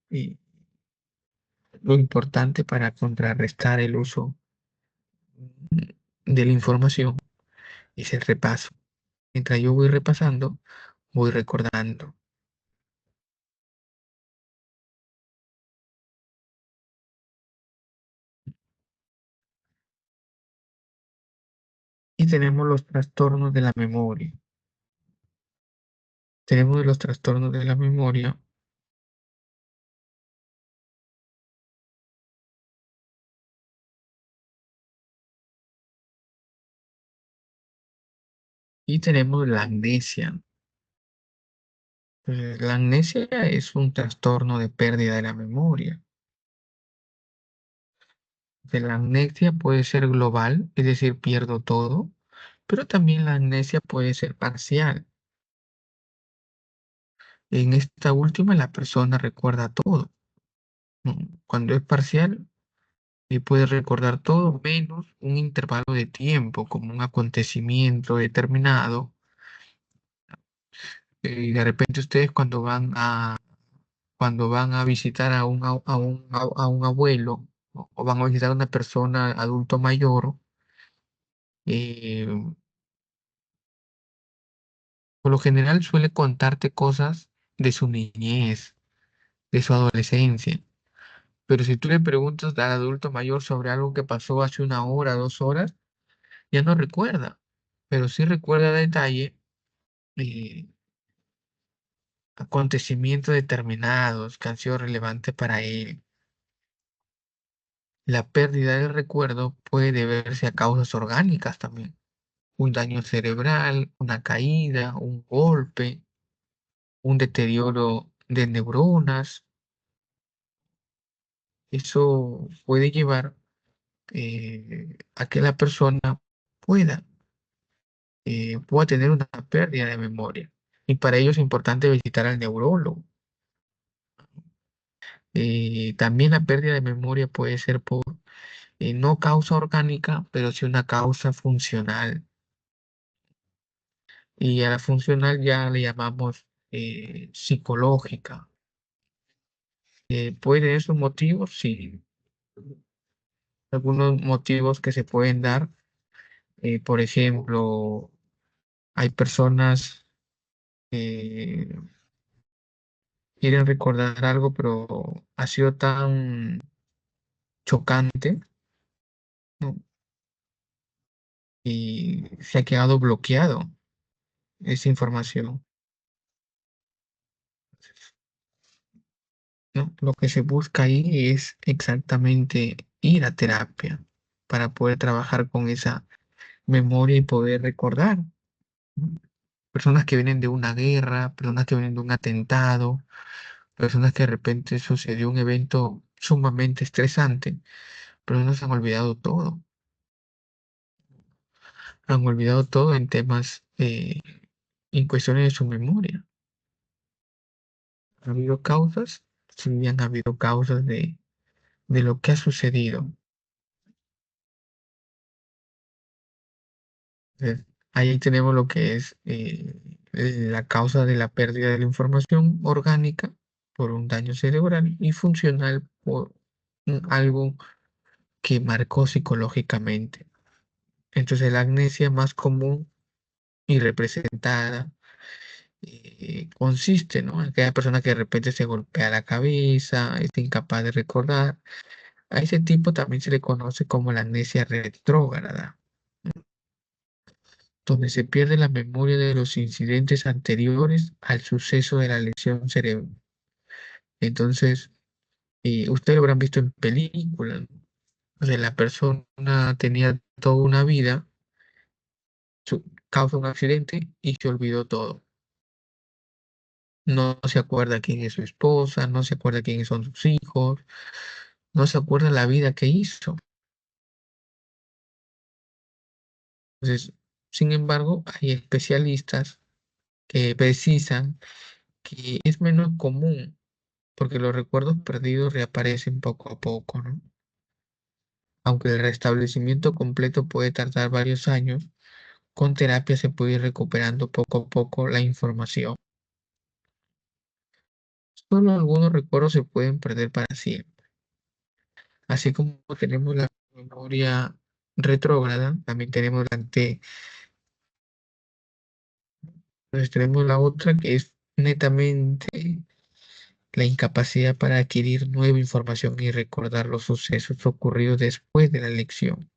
eh, lo importante para contrarrestar el uso de la información es el repaso. Mientras yo voy repasando, voy recordando. Y tenemos los trastornos de la memoria. Tenemos los trastornos de la memoria y tenemos la amnesia. La amnesia es un trastorno de pérdida de la memoria. La amnesia puede ser global, es decir, pierdo todo, pero también la amnesia puede ser parcial. En esta última, la persona recuerda todo, ¿no? Cuando es parcial, puede recordar todo menos un intervalo de tiempo, como un acontecimiento determinado. Y de repente ustedes cuando van a visitar a un abuelo o van a visitar a una persona adulto mayor, eh, por lo general suele contarte cosas de su niñez, de su adolescencia. Pero si tú le preguntas al adulto mayor sobre algo que pasó hace 1 hora, 2 horas, ya no recuerda, pero sí recuerda a detalle eh, acontecimientos determinados que han sido relevantes para él. La pérdida del recuerdo puede deberse a causas orgánicas también. Un daño cerebral, una caída, un golpe, un deterioro de neuronas. Eso puede llevar a que la persona pueda, pueda tener una pérdida de memoria. Y para ello es importante visitar al neurólogo. También la pérdida de memoria puede ser por no causa orgánica, pero sí una causa funcional. Y a la funcional ya le llamamos psicológica. ¿Puede tener sus motivos? Sí. Algunos motivos que se pueden dar, por ejemplo, hay personas que quieren recordar algo, pero ha sido tan chocante, ¿no? Y se ha quedado bloqueado esa información, ¿no? Lo que se busca ahí es exactamente ir a terapia para poder trabajar con esa memoria y poder recordar, ¿no? Personas que vienen de una guerra, personas que vienen de un atentado, personas que de repente sucedió un evento sumamente estresante, pero no se han olvidado todo. Han olvidado todo en temas, en cuestiones de su memoria. ¿Ha habido causas? Sí, han habido causas de lo que ha sucedido. Ahí tenemos lo que es la causa de la pérdida de la información orgánica por un daño cerebral y funcional por algo que marcó psicológicamente. Entonces, la amnesia más común y representada consiste, ¿no? En aquella persona que de repente se golpea la cabeza, es incapaz de recordar. A ese tipo también se le conoce como la amnesia retrógrada, donde se pierde la memoria de los incidentes anteriores al suceso de la lesión cerebral. Entonces, ustedes lo habrán visto en películas, ¿no? O sea, la persona tenía toda una vida, causa un accidente y se olvidó todo. No se acuerda quién es su esposa, no se acuerda quiénes son sus hijos, no se acuerda la vida que hizo. Entonces, sin embargo, hay especialistas que precisan que es menos común porque los recuerdos perdidos reaparecen poco a poco, ¿no? Aunque el restablecimiento completo puede tardar varios años, con terapia se puede ir recuperando poco a poco la información. Solo algunos recuerdos se pueden perder para siempre. Así como tenemos la memoria retrógrada, también tenemos entonces tenemos la otra que es netamente la incapacidad para adquirir nueva información y recordar los sucesos ocurridos después de la elección.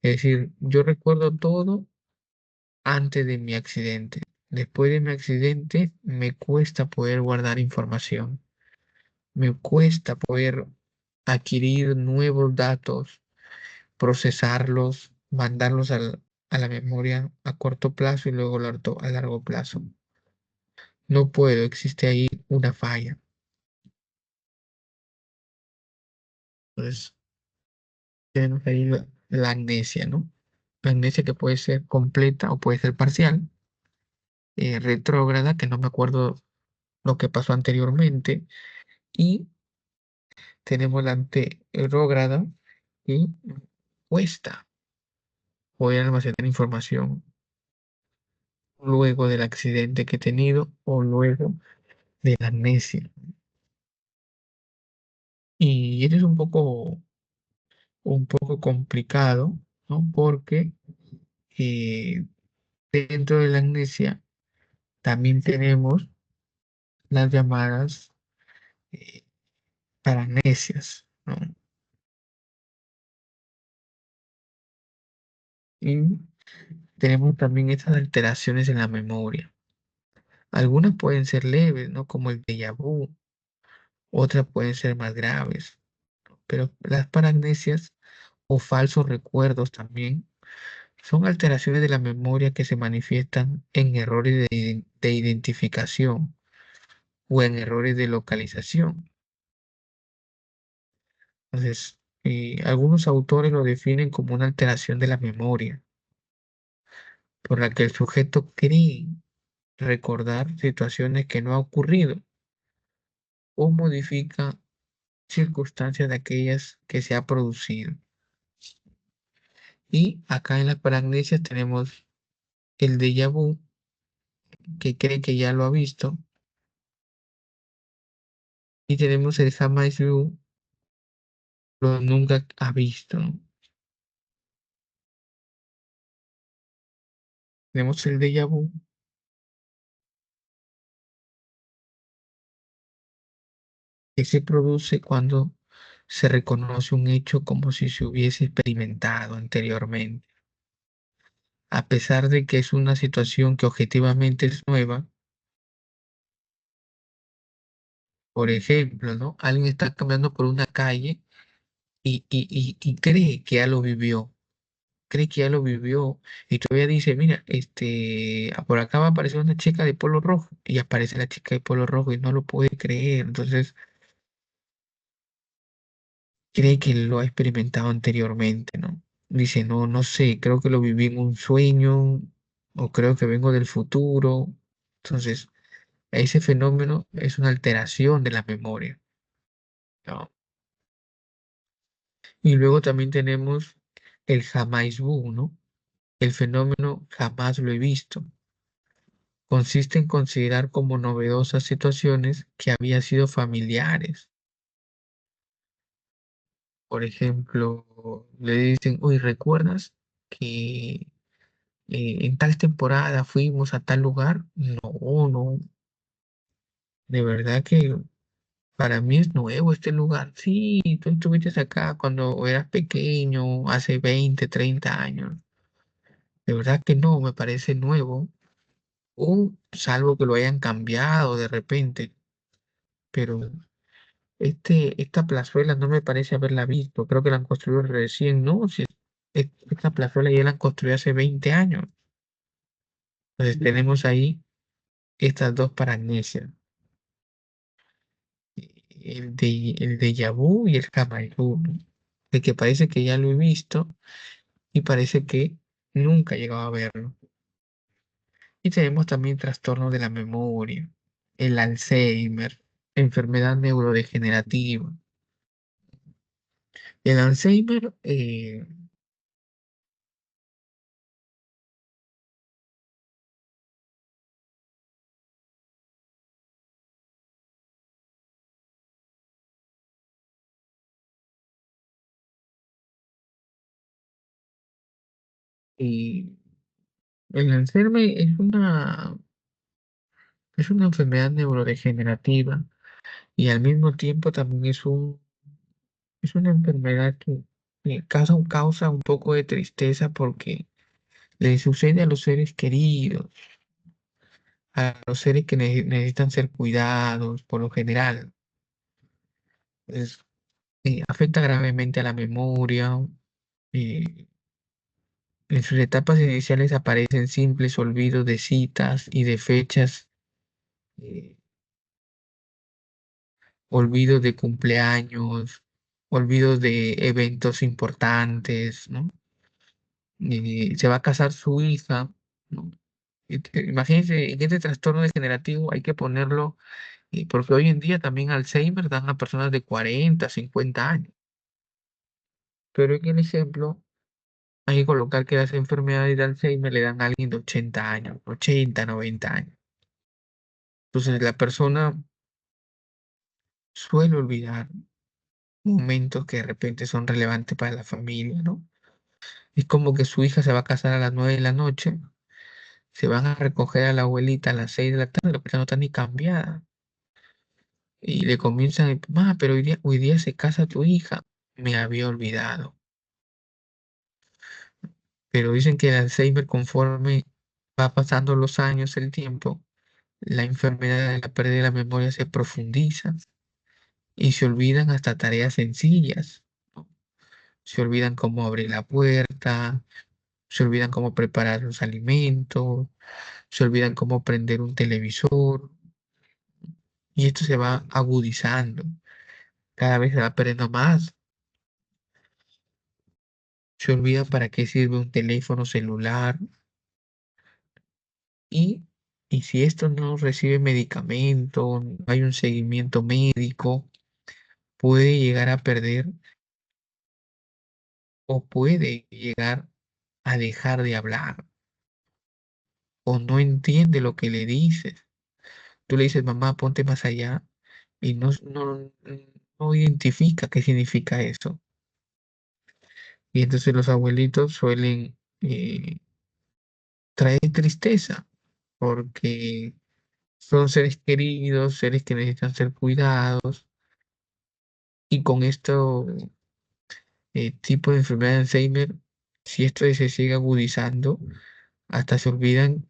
Es decir, yo recuerdo todo antes de mi accidente. Después de mi accidente me cuesta poder guardar información, me cuesta poder adquirir nuevos datos, procesarlos, mandarlos a la memoria a corto plazo y luego a largo plazo. No puedo, existe ahí una falla. Entonces, Tenemos ahí la amnesia, ¿no? La amnesia que puede ser completa o puede ser parcial, retrógrada, que no me acuerdo lo que pasó anteriormente, y tenemos la anterógrada y cuesta poder almacenar información luego del accidente que he tenido o luego de la amnesia. Y esto es un poco complicado, ¿no? Porque eh, dentro de la amnesia también tenemos las llamadas eh, paramnesias, ¿no? Y tenemos también estas alteraciones en la memoria. Algunas pueden ser leves, ¿no? Como el déjà vu, otras pueden ser más graves, pero las paramnesias o falsos recuerdos también son alteraciones de la memoria que se manifiestan en errores de identificación o en errores de localización. Entonces, algunos autores lo definen como una alteración de la memoria, por la que el sujeto cree recordar situaciones que no ha ocurrido o modifica circunstancias de aquellas que se ha producido. Y acá en las paramnesias tenemos el déjà vu, que cree que ya lo ha visto, y tenemos el jamais vu, lo nunca ha visto, ¿no? Tenemos el déjà vu, que se produce cuando se reconoce un hecho como si se hubiese experimentado anteriormente. A pesar de que es una situación que objetivamente es nueva, por ejemplo, ¿no? Alguien está caminando por una calle y cree que ya lo vivió, cree que ya lo vivió, y todavía dice, mira, por acá va a aparecer una chica de polo rojo, y aparece la chica de polo rojo y no lo puede creer, entonces cree que lo ha experimentado anteriormente, ¿no? Dice, no, no sé, creo que lo viví en un sueño, o creo que vengo del futuro, entonces ese fenómeno es una alteración de la memoria, ¿no? Y luego también tenemos el jamais vu, ¿no? El fenómeno jamás lo he visto. Consiste en considerar como novedosas situaciones que habían sido familiares. Por ejemplo, le dicen, uy, ¿recuerdas que en tal temporada fuimos a tal lugar? No, no, de verdad que para mí es nuevo este lugar. Sí, tú estuviste acá cuando eras pequeño, hace 20, 30 años. De verdad que no, me parece nuevo. O salvo que lo hayan cambiado de repente. Pero esta plazuela no me parece haberla visto. Creo que la han construido recién, ¿no? Si esta plazuela ya la han construido hace 20 años. Entonces tenemos ahí estas dos paramnesias. El déjà vu y el jamais vu, ¿no? De que parece que ya lo he visto y parece que nunca he llegado a verlo. Y tenemos también trastorno de la memoria, el Alzheimer, enfermedad neurodegenerativa. El Alzheimer, y el Alzheimer es una enfermedad neurodegenerativa y al mismo tiempo también es una enfermedad que causa un poco de tristeza porque le sucede a los seres queridos, a los seres que necesitan ser cuidados por lo general. Es- afecta gravemente a la memoria. eh, en sus etapas iniciales aparecen simples olvidos de citas y de fechas, eh, olvidos de cumpleaños, olvidos de eventos importantes, ¿no? Se va a casar su hija, ¿no? Imagínense, en este trastorno degenerativo hay que ponerlo, porque hoy en día también Alzheimer dan a personas de 40, 50 años, pero en el ejemplo hay que colocar que las enfermedades de Alzheimer le dan a alguien de 80 años, 80, 90 años. Entonces la persona suele olvidar momentos que de repente son relevantes para la familia, ¿no? Es como que su hija se va a casar a las 9 de la noche, se van a recoger a la abuelita a las 6 de la tarde, la abuelita no está ni cambiada. Y le comienzan, mamá, pero hoy día se casa tu hija. Me había olvidado. Pero dicen que el Alzheimer, conforme va pasando los años, el tiempo, la enfermedad de la pérdida de la memoria se profundiza y se olvidan hasta tareas sencillas, ¿no? Se olvidan cómo abrir la puerta, se olvidan cómo preparar los alimentos, se olvidan cómo prender un televisor, y esto se va agudizando, cada vez se va perdiendo más. Se olvida para qué sirve un teléfono celular y, y si esto no recibe medicamento, no hay un seguimiento médico, puede llegar a perder o puede llegar a dejar de hablar o no entiende lo que le dices. Tú le dices, mamá, ponte más allá y no identifica qué significa eso. Y entonces los abuelitos suelen traer tristeza porque son seres queridos, seres que necesitan ser cuidados y con esto tipo de enfermedad de Alzheimer, si esto se sigue agudizando, hasta se olvidan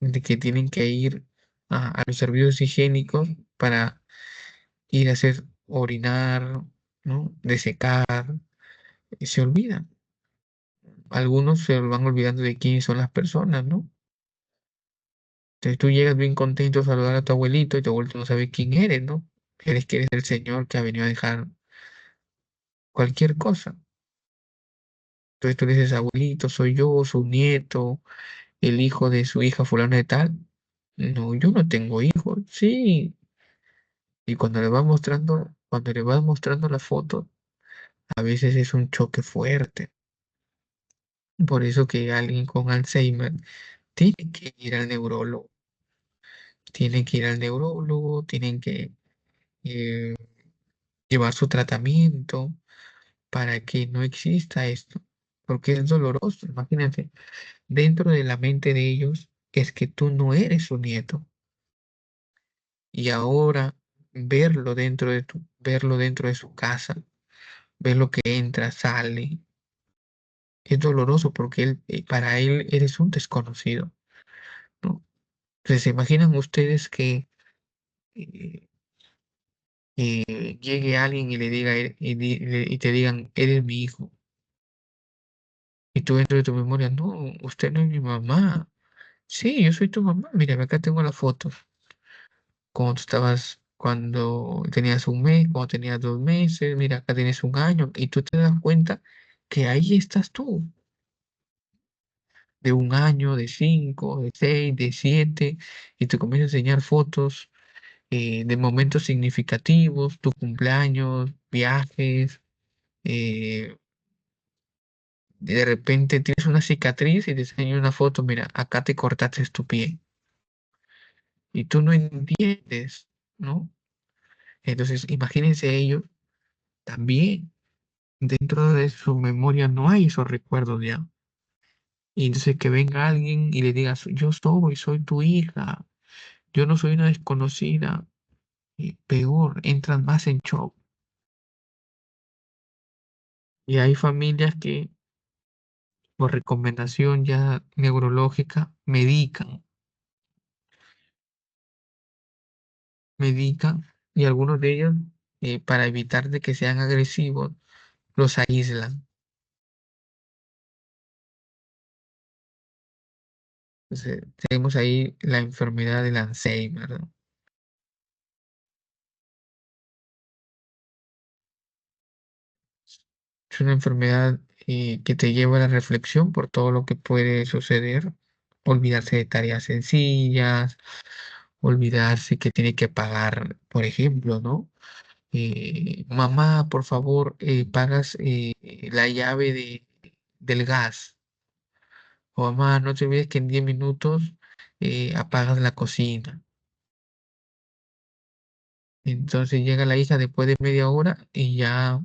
de que tienen que ir a los servicios higiénicos para ir a hacer orinar, ¿no? Desecar, y se olvidan. Algunos se van olvidando de quiénes son las personas, ¿no? Entonces tú llegas bien contento a saludar a tu abuelito y tu abuelito no sabe quién eres, ¿no? Eres que eres el señor que ha venido a dejar cualquier cosa. Entonces tú le dices, abuelito, soy yo, su nieto, el hijo de su hija fulana de tal. No, yo no tengo hijos. Sí. Y cuando le vas mostrando la foto, a veces es un choque fuerte. Por eso que alguien con Alzheimer tiene que ir al neurólogo. Tiene que ir al neurólogo, tienen que eh, llevar su tratamiento para que no exista esto. Porque es doloroso. Imagínate, dentro de la mente de ellos es que tú no eres su nieto. Y ahora verlo dentro de su casa, ver lo que entra, sale, es doloroso porque para él eres un desconocido, ¿no? Entonces, ¿se imaginan ustedes que eh, llegue alguien y le diga y te digan, eres mi hijo? Y tú dentro de tu memoria, no, usted no es mi mamá. Sí, yo soy tu mamá. Mira, acá tengo las fotos. Cuando tenías un mes, cuando tenías 2 meses, mira, acá tienes un año, y tú te das cuenta que ahí estás tú, de un año, de 5, de 6, de 7, y te comienza a enseñar fotos de momentos significativos, tu cumpleaños, viajes, eh, de repente tienes una cicatriz y te enseña una foto, mira, acá te cortaste tu pie, y tú no entiendes, ¿no? Entonces, imagínense ellos también. Dentro de su memoria no hay esos recuerdos ya. Y entonces que venga alguien y le diga, yo soy tu hija, yo no soy una desconocida, y peor, entran más en shock. Y hay familias que por recomendación ya neurológica medican, y algunos de ellos, para evitar de que sean agresivos, los aíslan. Entonces, tenemos ahí la enfermedad del Alzheimer, ¿no? Es una enfermedad que te lleva a la reflexión por todo lo que puede suceder, olvidarse de tareas sencillas, olvidarse que tiene que pagar, por ejemplo, ¿no? Mamá, por favor, pagas la llave del gas. O mamá, no te olvides que en 10 minutos apagas la cocina. Entonces llega la hija después de media hora y ya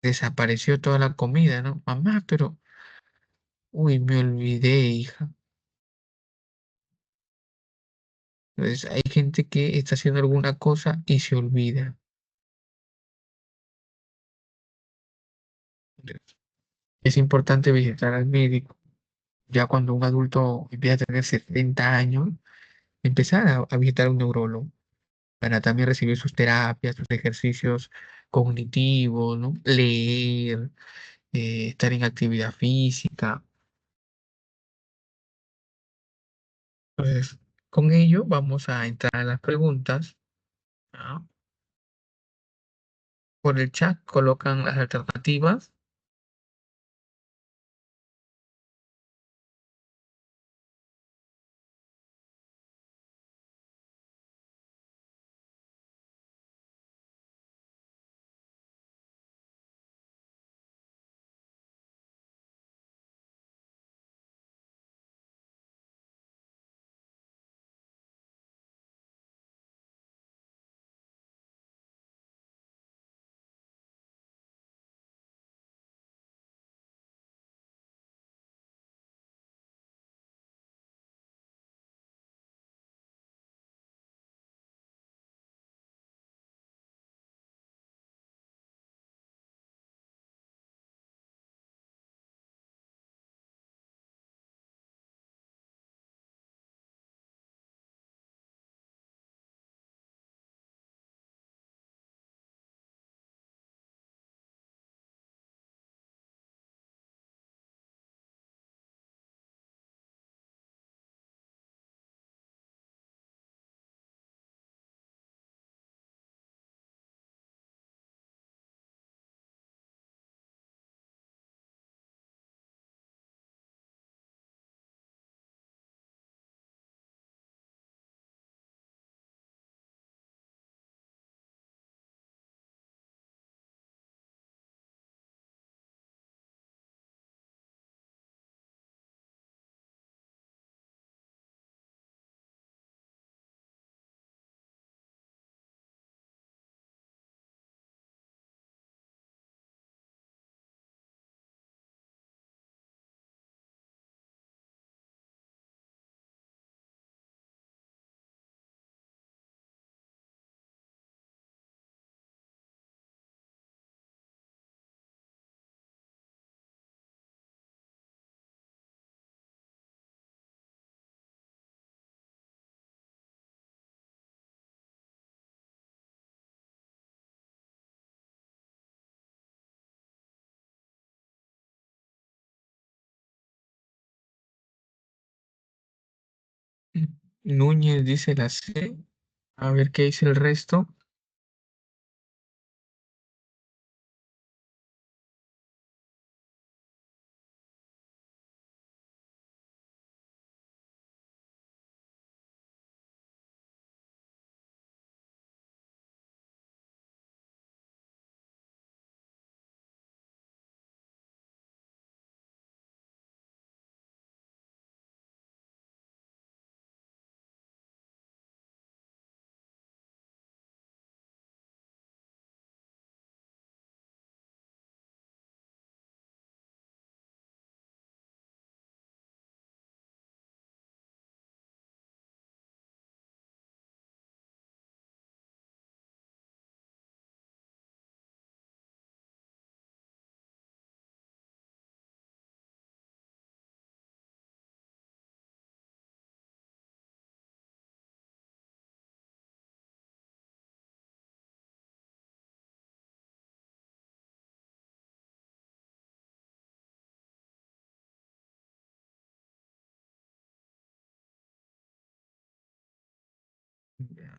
desapareció toda la comida, ¿no? Mamá, pero, uy, me olvidé, hija. Entonces hay gente que está haciendo alguna cosa y se olvida. Es importante visitar al médico. Ya cuando un adulto empieza a tener 70 años, empezar a visitar a un neurólogo para también recibir sus terapias, sus ejercicios cognitivos, ¿no? Leer, estar en actividad física. Entonces, con ello vamos a entrar a las preguntas, ¿no? Por el chat colocan las alternativas. Núñez dice la C. A ver qué dice el resto.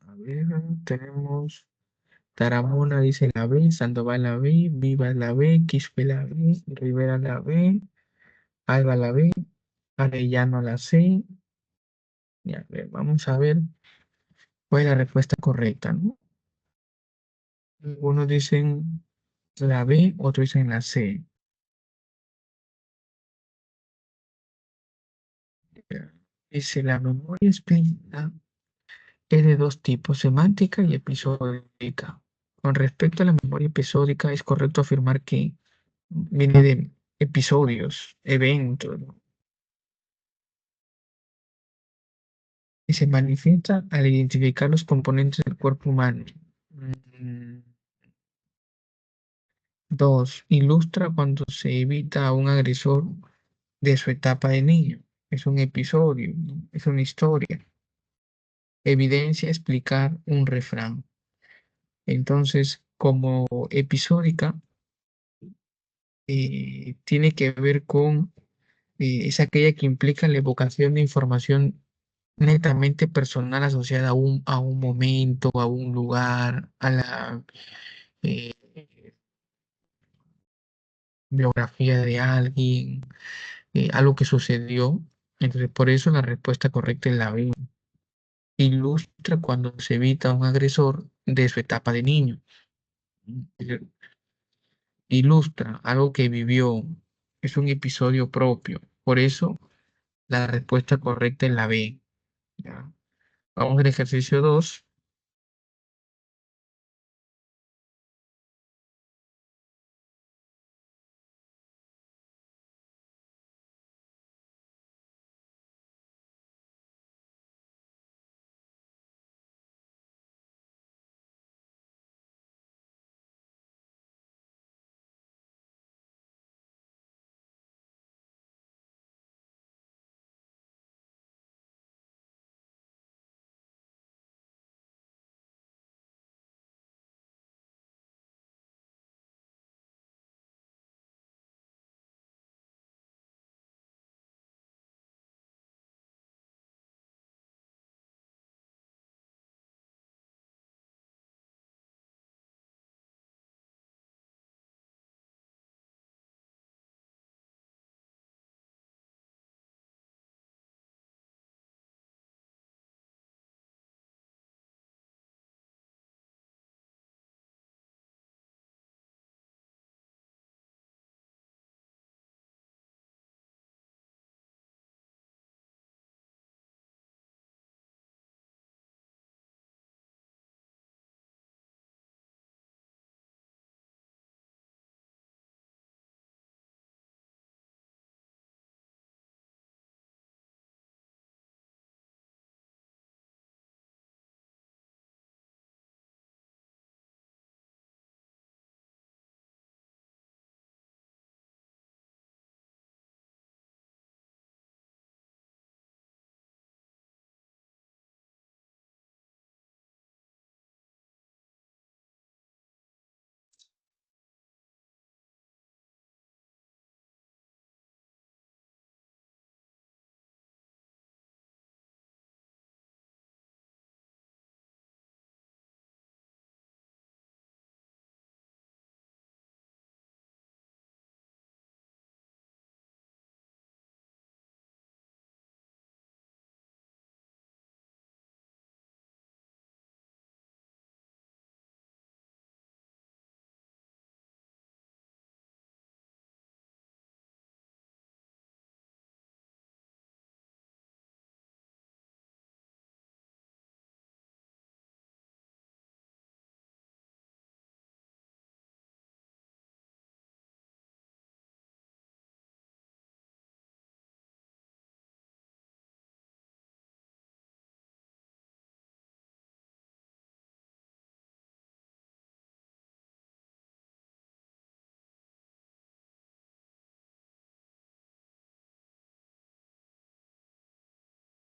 A ver, tenemos Taramona dice la B, Sandoval la B, Vivas la B, Quispe la B, Rivera la B, Alba la B, Arellano la C. Ya, a ver, vamos a ver cuál es la respuesta correcta, ¿no? Algunos dicen la B, otros dicen la C. Ya. Dice la memoria explícita es de dos tipos, semántica y episódica. Con respecto a la memoria episódica, es correcto afirmar que viene de episodios, eventos, ¿no? Y se manifiesta al identificar los componentes del cuerpo humano. Mm, Dos, ilustra cuando se evita a un agresor de su etapa de niño. Es un episodio, ¿no? Es una historia. Evidencia explicar un refrán. Entonces, como episódica, tiene que ver con, es aquella que implica la evocación de información netamente personal asociada a un momento, a un lugar, a la eh, biografía de alguien, algo que sucedió. Entonces, por eso la respuesta correcta es la B. Ilustra cuando se evita a un agresor de su etapa de niño. Ilustra algo que vivió. Es un episodio propio. Por eso la respuesta correcta es la B. ¿Ya? Vamos al ejercicio 2.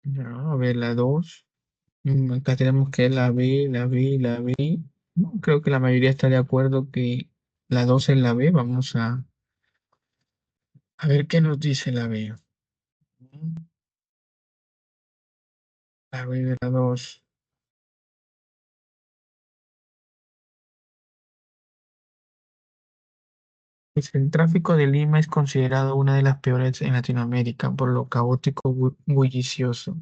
Ya, a ver, la 2. Acá tenemos que la B, la B, la B. No, creo que la mayoría está de acuerdo que la 2 es la B. Vamos a ver qué nos dice la B. La B de la 2. Pues el tráfico de Lima es considerado una de las peores en Latinoamérica por lo caótico bullicioso.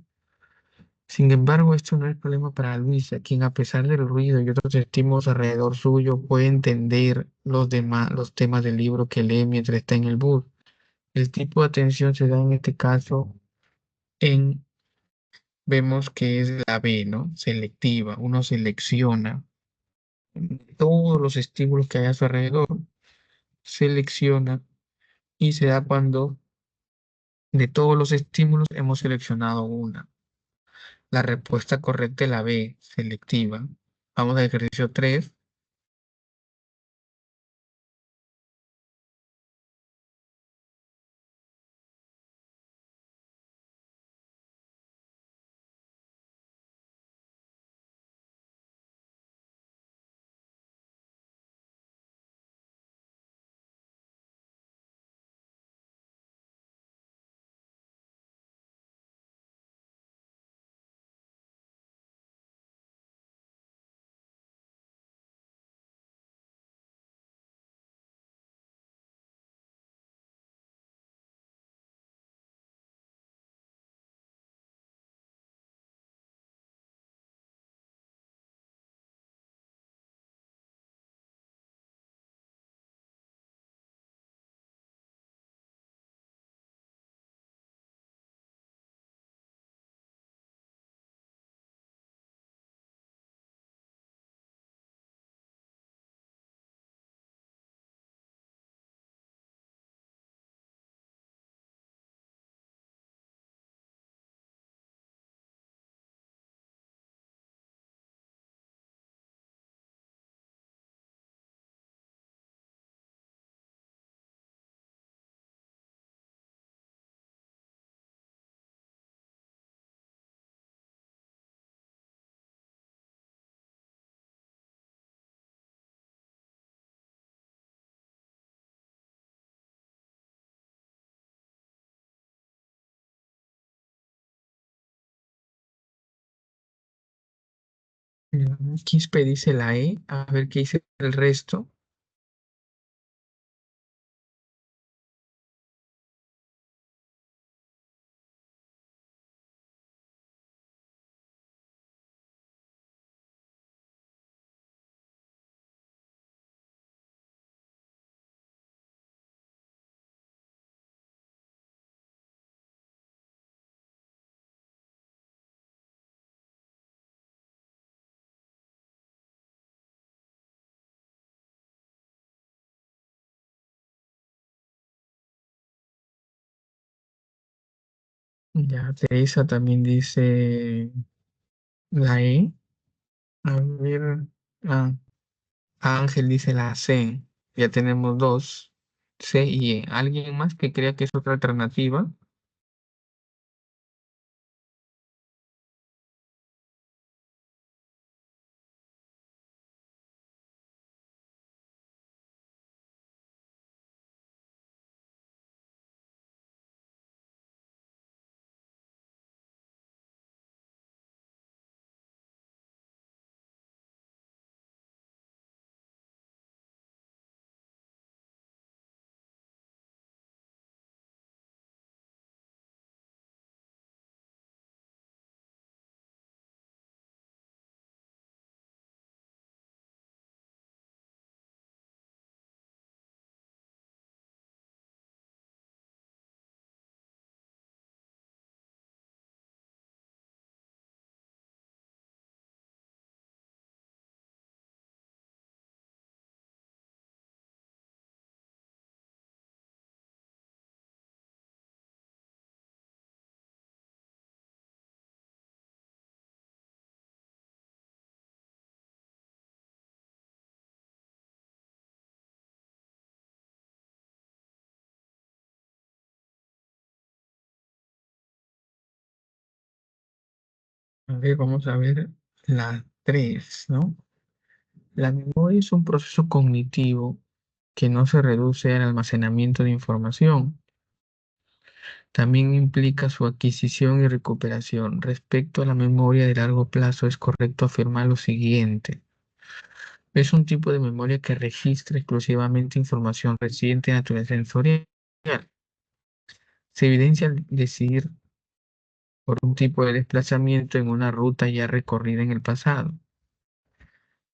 Sin embargo, esto no es problema para Luisa, quien a pesar del ruido y otros estímulos alrededor suyo puede entender los temas del libro que lee mientras está en el bus. El tipo de atención se da en este caso en, vemos que es la B, ¿no? Selectiva. Uno selecciona todos los estímulos que hay a su alrededor, selecciona y se da cuando de todos los estímulos hemos seleccionado una. La respuesta correcta es la B, selectiva. Vamos al ejercicio 3. Quispe dice la E, a ver qué dice el resto. Ya, Teresa también dice la E. A ver, ah, Ángel dice la C. Ya tenemos dos, C y E. ¿Alguien más que crea que es otra alternativa? A ver, vamos a ver la 3, ¿no? La memoria es un proceso cognitivo que no se reduce al almacenamiento de información. También implica su adquisición y recuperación. Respecto a la memoria de largo plazo, es correcto afirmar lo siguiente. Es un tipo de memoria que registra exclusivamente información reciente de naturaleza sensorial. Se evidencia al decidir por un tipo de desplazamiento en una ruta ya recorrida en el pasado.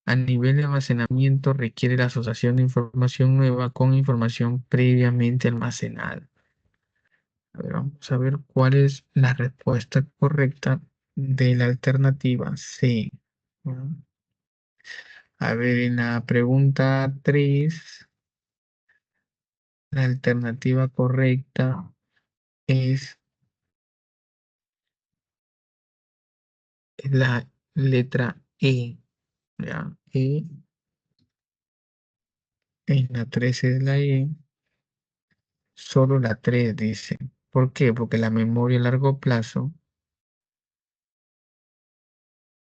A nivel de almacenamiento requiere la asociación de información nueva con información previamente almacenada. A ver, vamos a ver cuál es la respuesta correcta de la alternativa C. ¿No? A ver, en la pregunta 3, la alternativa correcta es la letra E. ¿Ya? E, en la 13 de la E, solo la 3 dice. ¿Por qué? Porque la memoria a largo plazo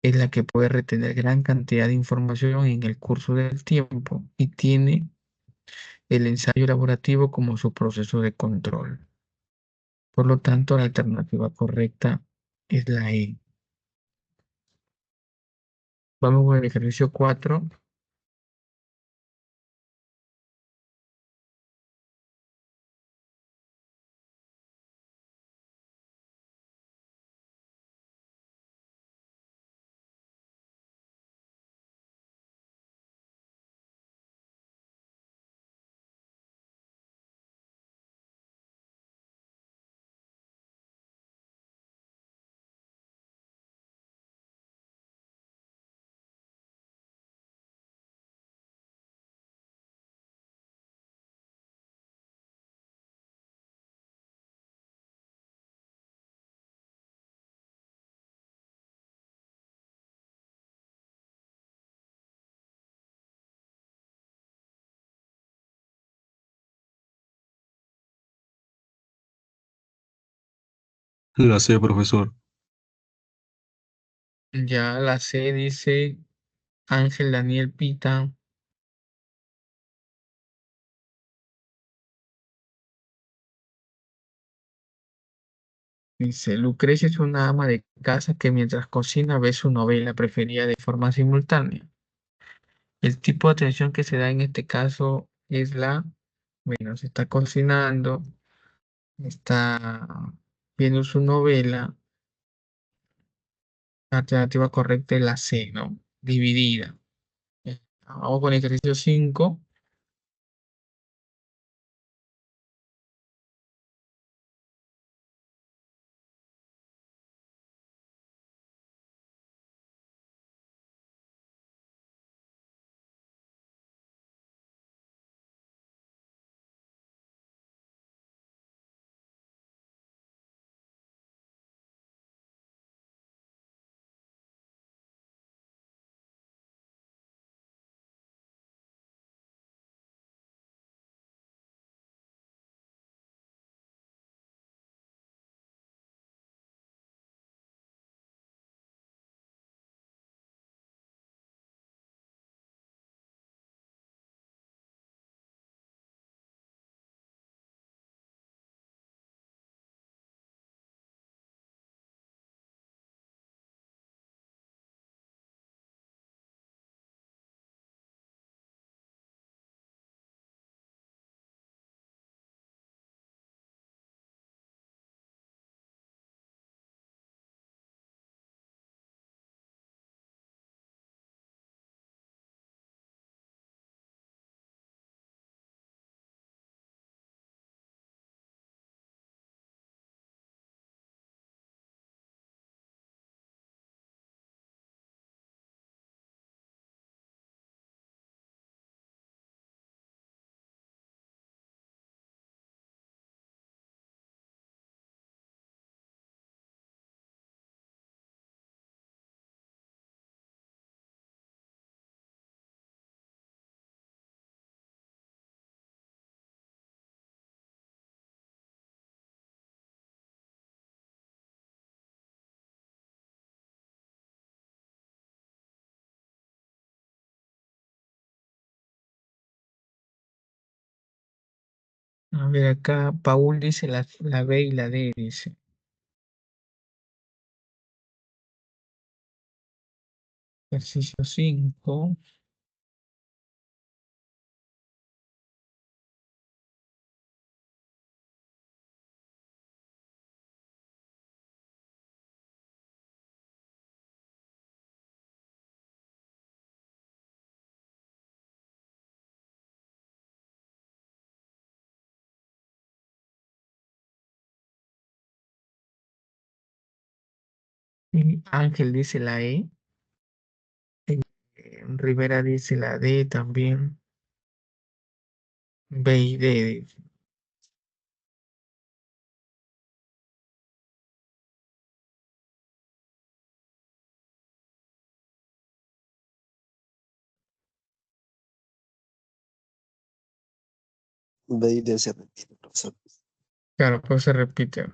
es la que puede retener gran cantidad de información en el curso del tiempo y tiene el ensayo elaborativo como su proceso de control. Por lo tanto, la alternativa correcta es la E. Vamos con el ejercicio 4. La C, profesor. Ya la C dice Ángel Daniel Pita. Dice, Lucrecia es una ama de casa que mientras cocina ve su novela preferida de forma simultánea. El tipo de atención que se da en este caso es bueno, se está cocinando, está viendo su novela. La alternativa correcta es la C, ¿no? Dividida. Vamos con el ejercicio 5. A ver, acá Paul dice la B y la D, dice. Ejercicio 5. Y Ángel dice la E. Rivera dice la D también. B y D dice. B y D se repite, profesor. Claro, pues se repite.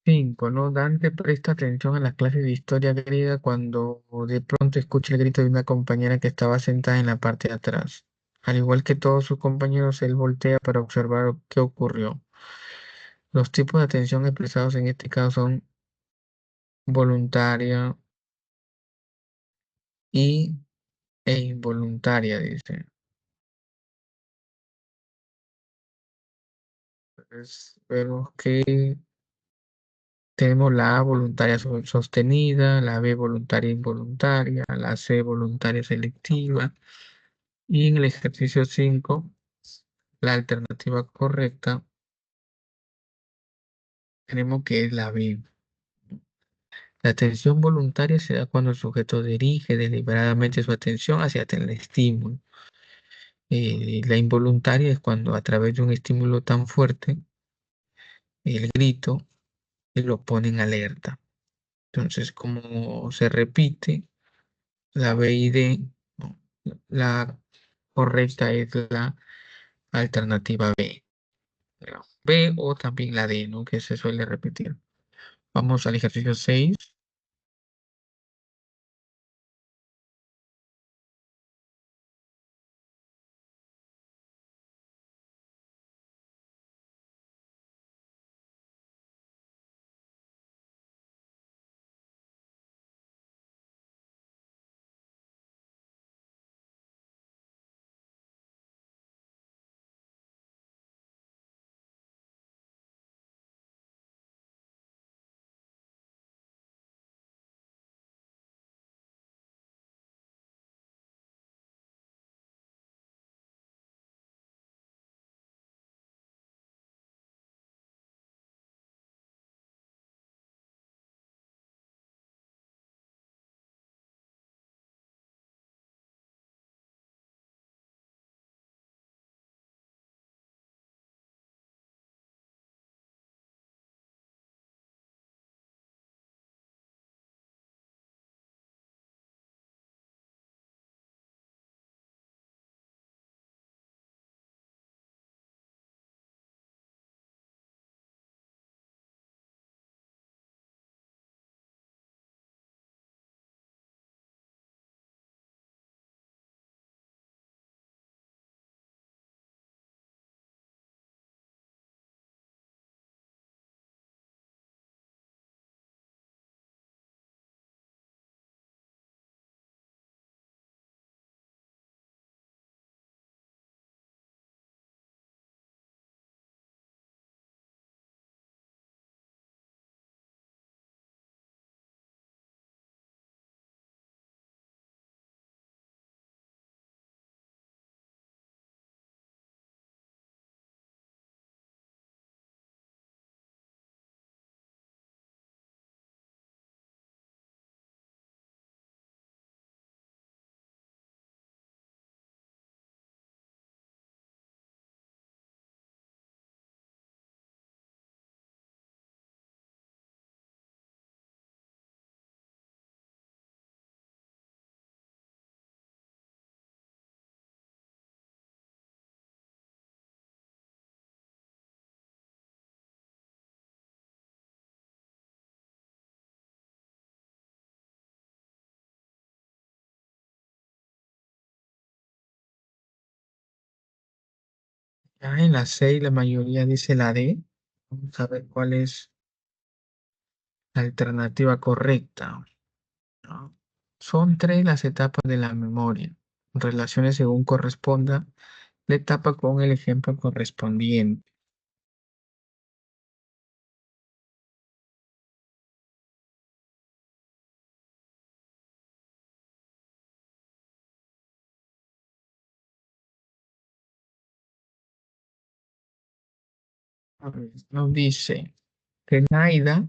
5, ¿no? Dante presta atención a las clases de historia griega cuando de pronto escucha el grito de una compañera que estaba sentada en la parte de atrás. Al igual que todos sus compañeros, él voltea para observar qué ocurrió. Los tipos de atención expresados en este caso son voluntaria y, e involuntaria, dice. Entonces, vemos que tenemos la A voluntaria sostenida, la B voluntaria involuntaria, la C voluntaria selectiva. Y en el ejercicio 5 la alternativa correcta tenemos que es la B. La atención voluntaria se da cuando el sujeto dirige deliberadamente su atención hacia el estímulo. La involuntaria es cuando a través de un estímulo tan fuerte, el grito lo pone en alerta. Entonces, como se repite, la B y D, no, la correcta es la alternativa B. ¿No? B o también la D, ¿no? Que se suele repetir. Vamos al ejercicio 6. Ya en la 6 la mayoría dice la D. Vamos a ver cuál es la alternativa correcta, ¿no? Son tres las etapas de la memoria. Relaciones según corresponda la etapa con el ejemplo correspondiente. A ver, nos dice que Naida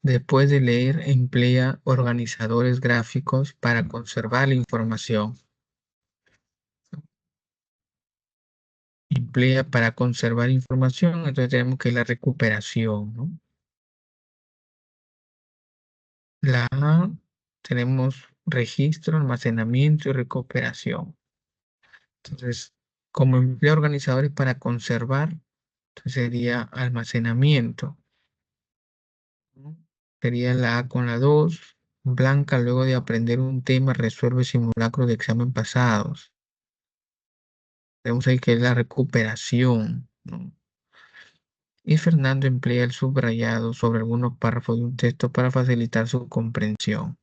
Después de leer, emplea organizadores gráficos para conservar la información. Emplea para conservar información, entonces tenemos que la recuperación, ¿no? La A, tenemos registro, almacenamiento y recuperación. Entonces, como emplea organizadores para conservar, entonces sería almacenamiento, ¿no? Sería la A con la 2. Blanca, luego de aprender un tema, resuelve simulacros de examen pasados. Tenemos ahí que es la recuperación, ¿no? Y Fernando emplea el subrayado sobre algunos párrafos de un texto para facilitar su comprensión.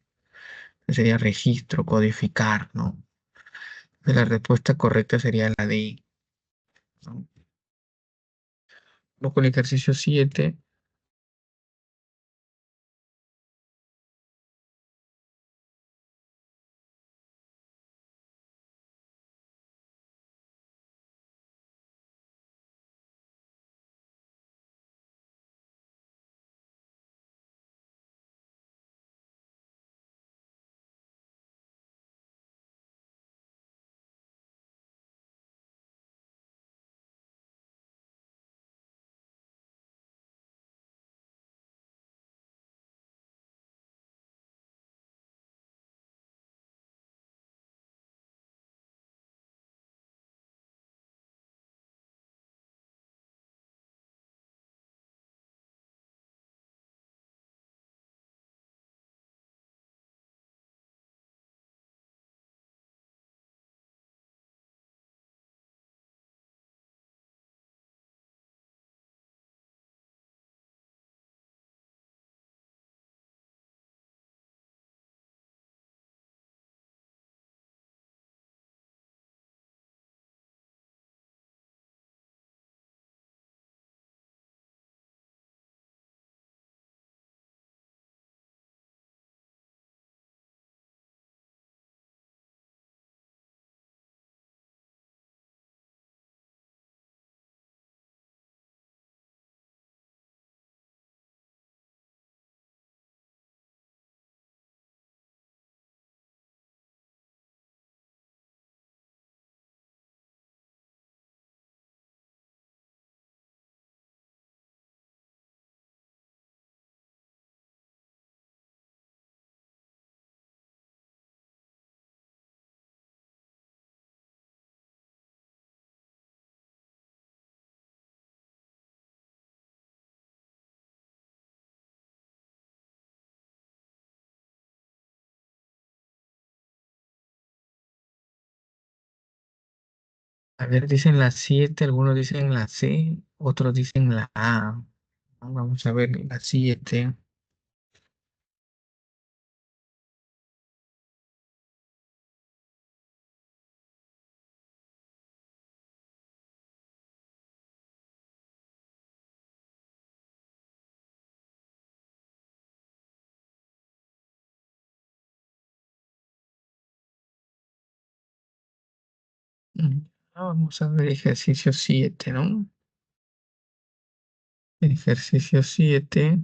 Sería registro, codificar, ¿no? La respuesta correcta sería la D, ¿no? Vamos con el ejercicio 7. A ver, dicen la 7, algunos dicen la C, otros dicen la A. Vamos a ver la 7. Vamos a ver ejercicio 7, ¿no? Ejercicio 7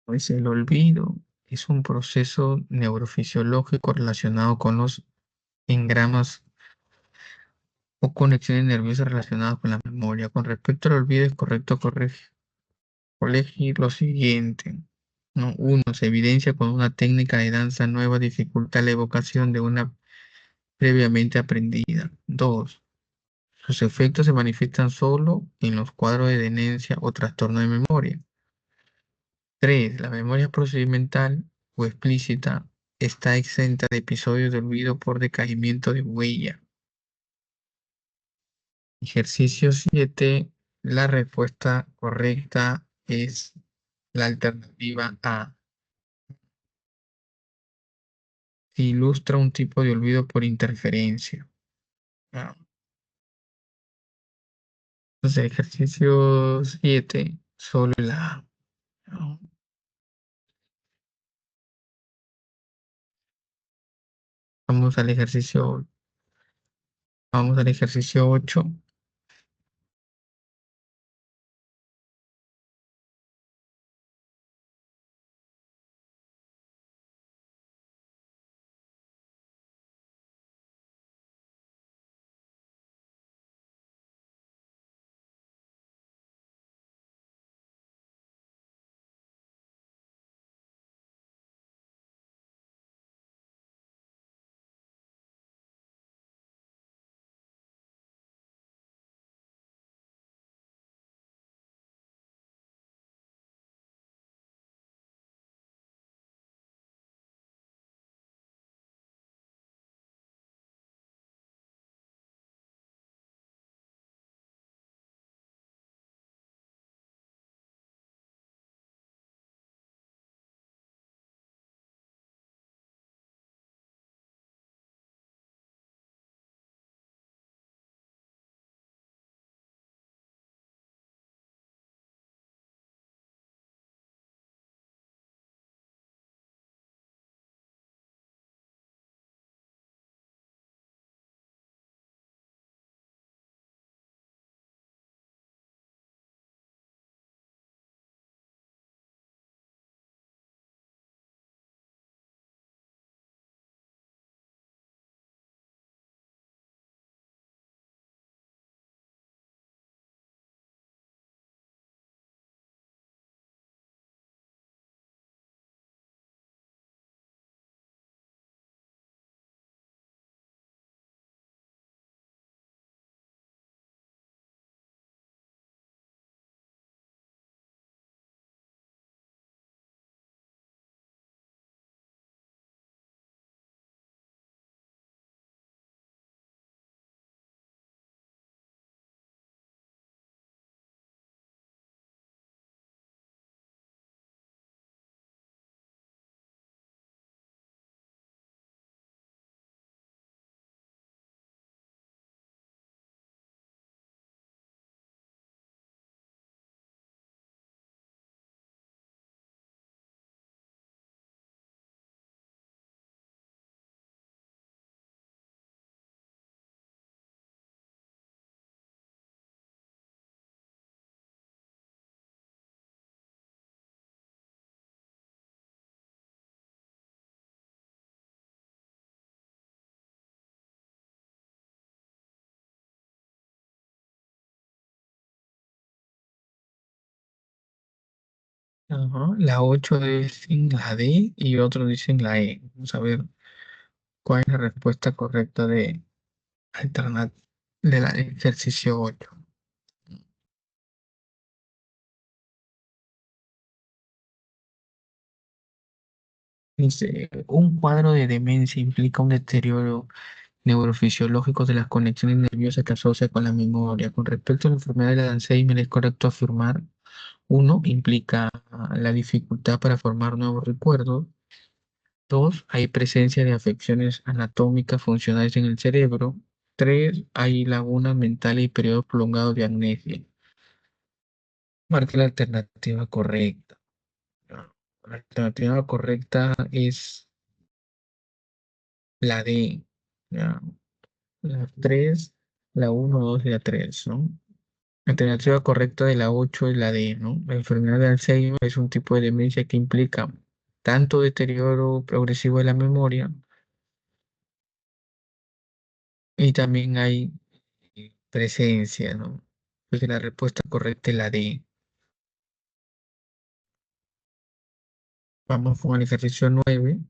es el olvido. Es un proceso neurofisiológico relacionado con los engramas o conexiones nerviosas relacionadas con la memoria. Con respecto al olvido, es correcto corregir lo siguiente, ¿no? Uno, se evidencia con una técnica de danza nueva dificulta la evocación de una previamente aprendida. Dos, sus efectos se manifiestan solo en los cuadros de demencia o trastorno de memoria. Tres, la memoria procedimental o explícita está exenta de episodios de olvido por decaimiento de huella. Ejercicio 7. La respuesta correcta es la alternativa A. Ilustra un tipo de olvido por interferencia. Ah, entonces, ejercicio 7, solo la A. ¿No? Vamos al ejercicio, vamos al ejercicio 8. Ajá, la 8 dicen la D y otros dicen la E. Vamos a ver cuál es la respuesta correcta de alternar del ejercicio 8. Dice, un cuadro de demencia implica un deterioro neurofisiológico de las conexiones nerviosas que asocia con la memoria. Con respecto a la enfermedad de Alzheimer, es correcto afirmar, uno, implica la dificultad para formar nuevos recuerdos. Dos, hay presencia de afecciones anatómicas funcionales en el cerebro. Tres, hay lagunas mentales y periodos prolongados de amnesia. Marque la alternativa correcta. La alternativa correcta es la D. ¿Ya? La 3, la uno, 2 y la 3, ¿no? La alternativa correcta de la 8 es la D, ¿no? La enfermedad de Alzheimer es un tipo de demencia que implica tanto deterioro progresivo de la memoria y también hay presencia, ¿no? Pues la respuesta correcta es la D. Vamos con el ejercicio 9.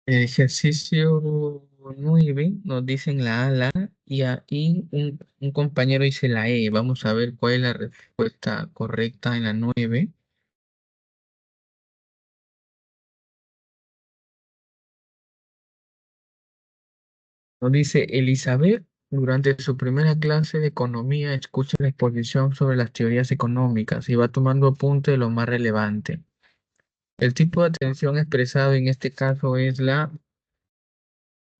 El ejercicio 9 nos dicen la A, la A, y ahí un compañero dice la E. Vamos a ver cuál es la respuesta correcta en la 9. Nos dice Elizabeth Durante su primera clase de economía, escucha la exposición sobre las teorías económicas y va tomando apunte de lo más relevante. El tipo de atención expresado en este caso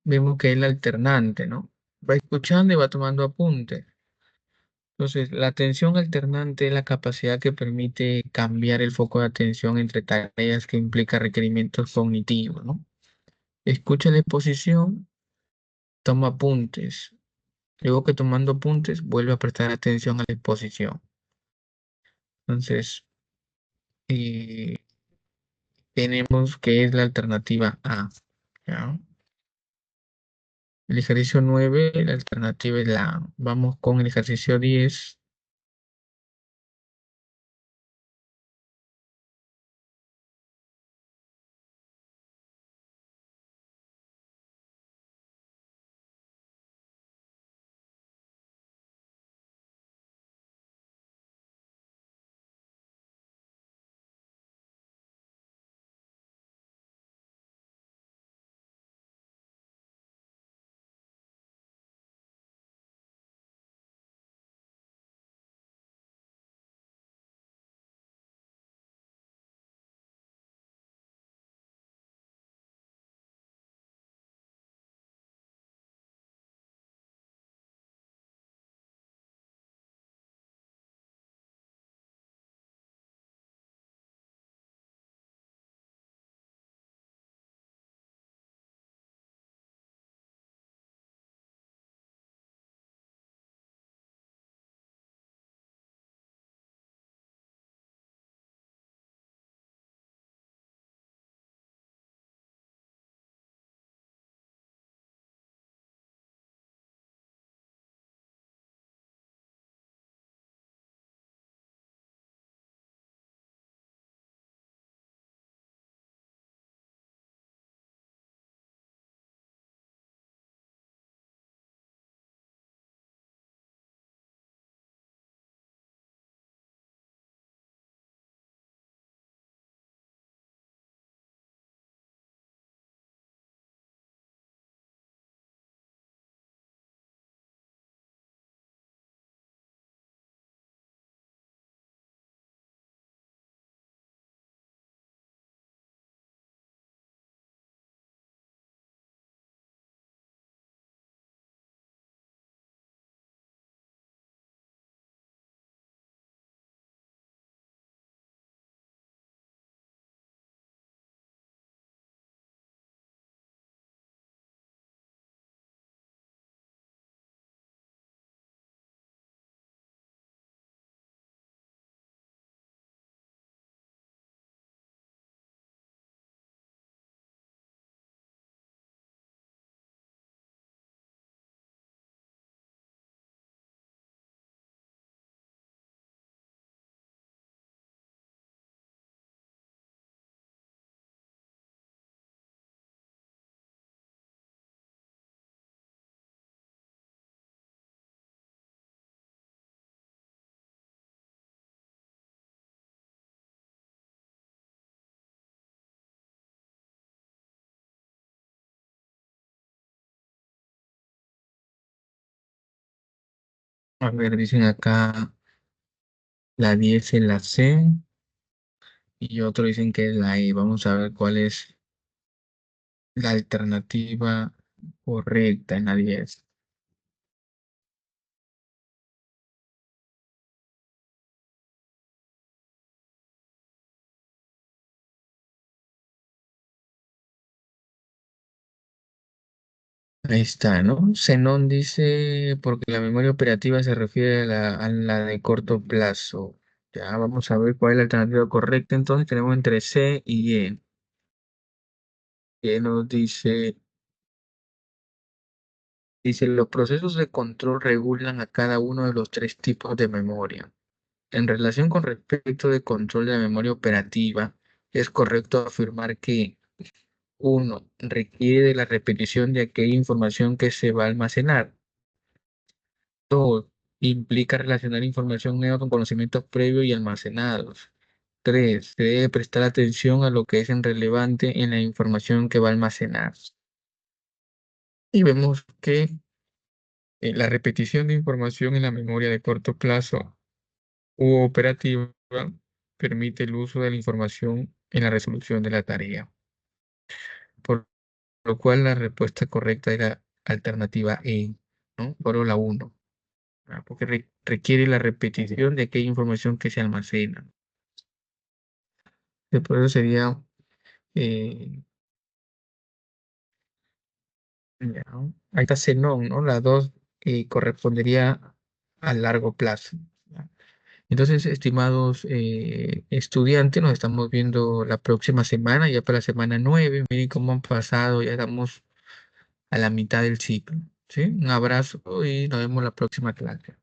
vemos que es la alternante, ¿no? Va escuchando y va tomando apunte. Entonces, la atención alternante es la capacidad que permite cambiar el foco de atención entre tareas que implican requerimientos cognitivos, ¿no? Escucha la exposición, toma apuntes. Luego que tomando apuntes, vuelve a prestar atención a la exposición. Entonces, eh, tenemos que es la alternativa A, ¿ya? El ejercicio 9, la alternativa es la A. Vamos con el ejercicio 10. A ver, dicen acá la 10 es la C y otros dicen que es la E. Vamos a ver cuál es la alternativa correcta en la 10. Ahí está, ¿no? Zenón dice, porque la memoria operativa se refiere a la de corto plazo. Ya, vamos a ver cuál es la alternativa correcta. Entonces tenemos entre C y E. E nos dice, los procesos de control regulan a cada uno de los tres tipos de memoria. En relación con respecto de control de la memoria operativa, es correcto afirmar que uno requiere de la repetición de aquella información que se va a almacenar. 2. Implica relacionar información nueva con conocimientos previos y almacenados. 3. Se debe prestar atención a lo que es relevante en la información que va a almacenar. Y vemos que La repetición de información en la memoria de corto plazo u operativa permite el uso de la información en la resolución de la tarea, por lo cual la respuesta correcta es la alternativa E, ¿no? Solo la uno, porque requiere la repetición de aquella información que se almacena. Por eso sería, eh, ya, ¿no? Ahí está Zenón, ¿no? La 2 correspondería a largo plazo. ¿Ya? Entonces, estimados estudiantes, nos estamos viendo la próxima semana, ya para la semana 9. Miren cómo han pasado, ya estamos a la mitad del ciclo. ¿Sí? Un abrazo y nos vemos la próxima clase.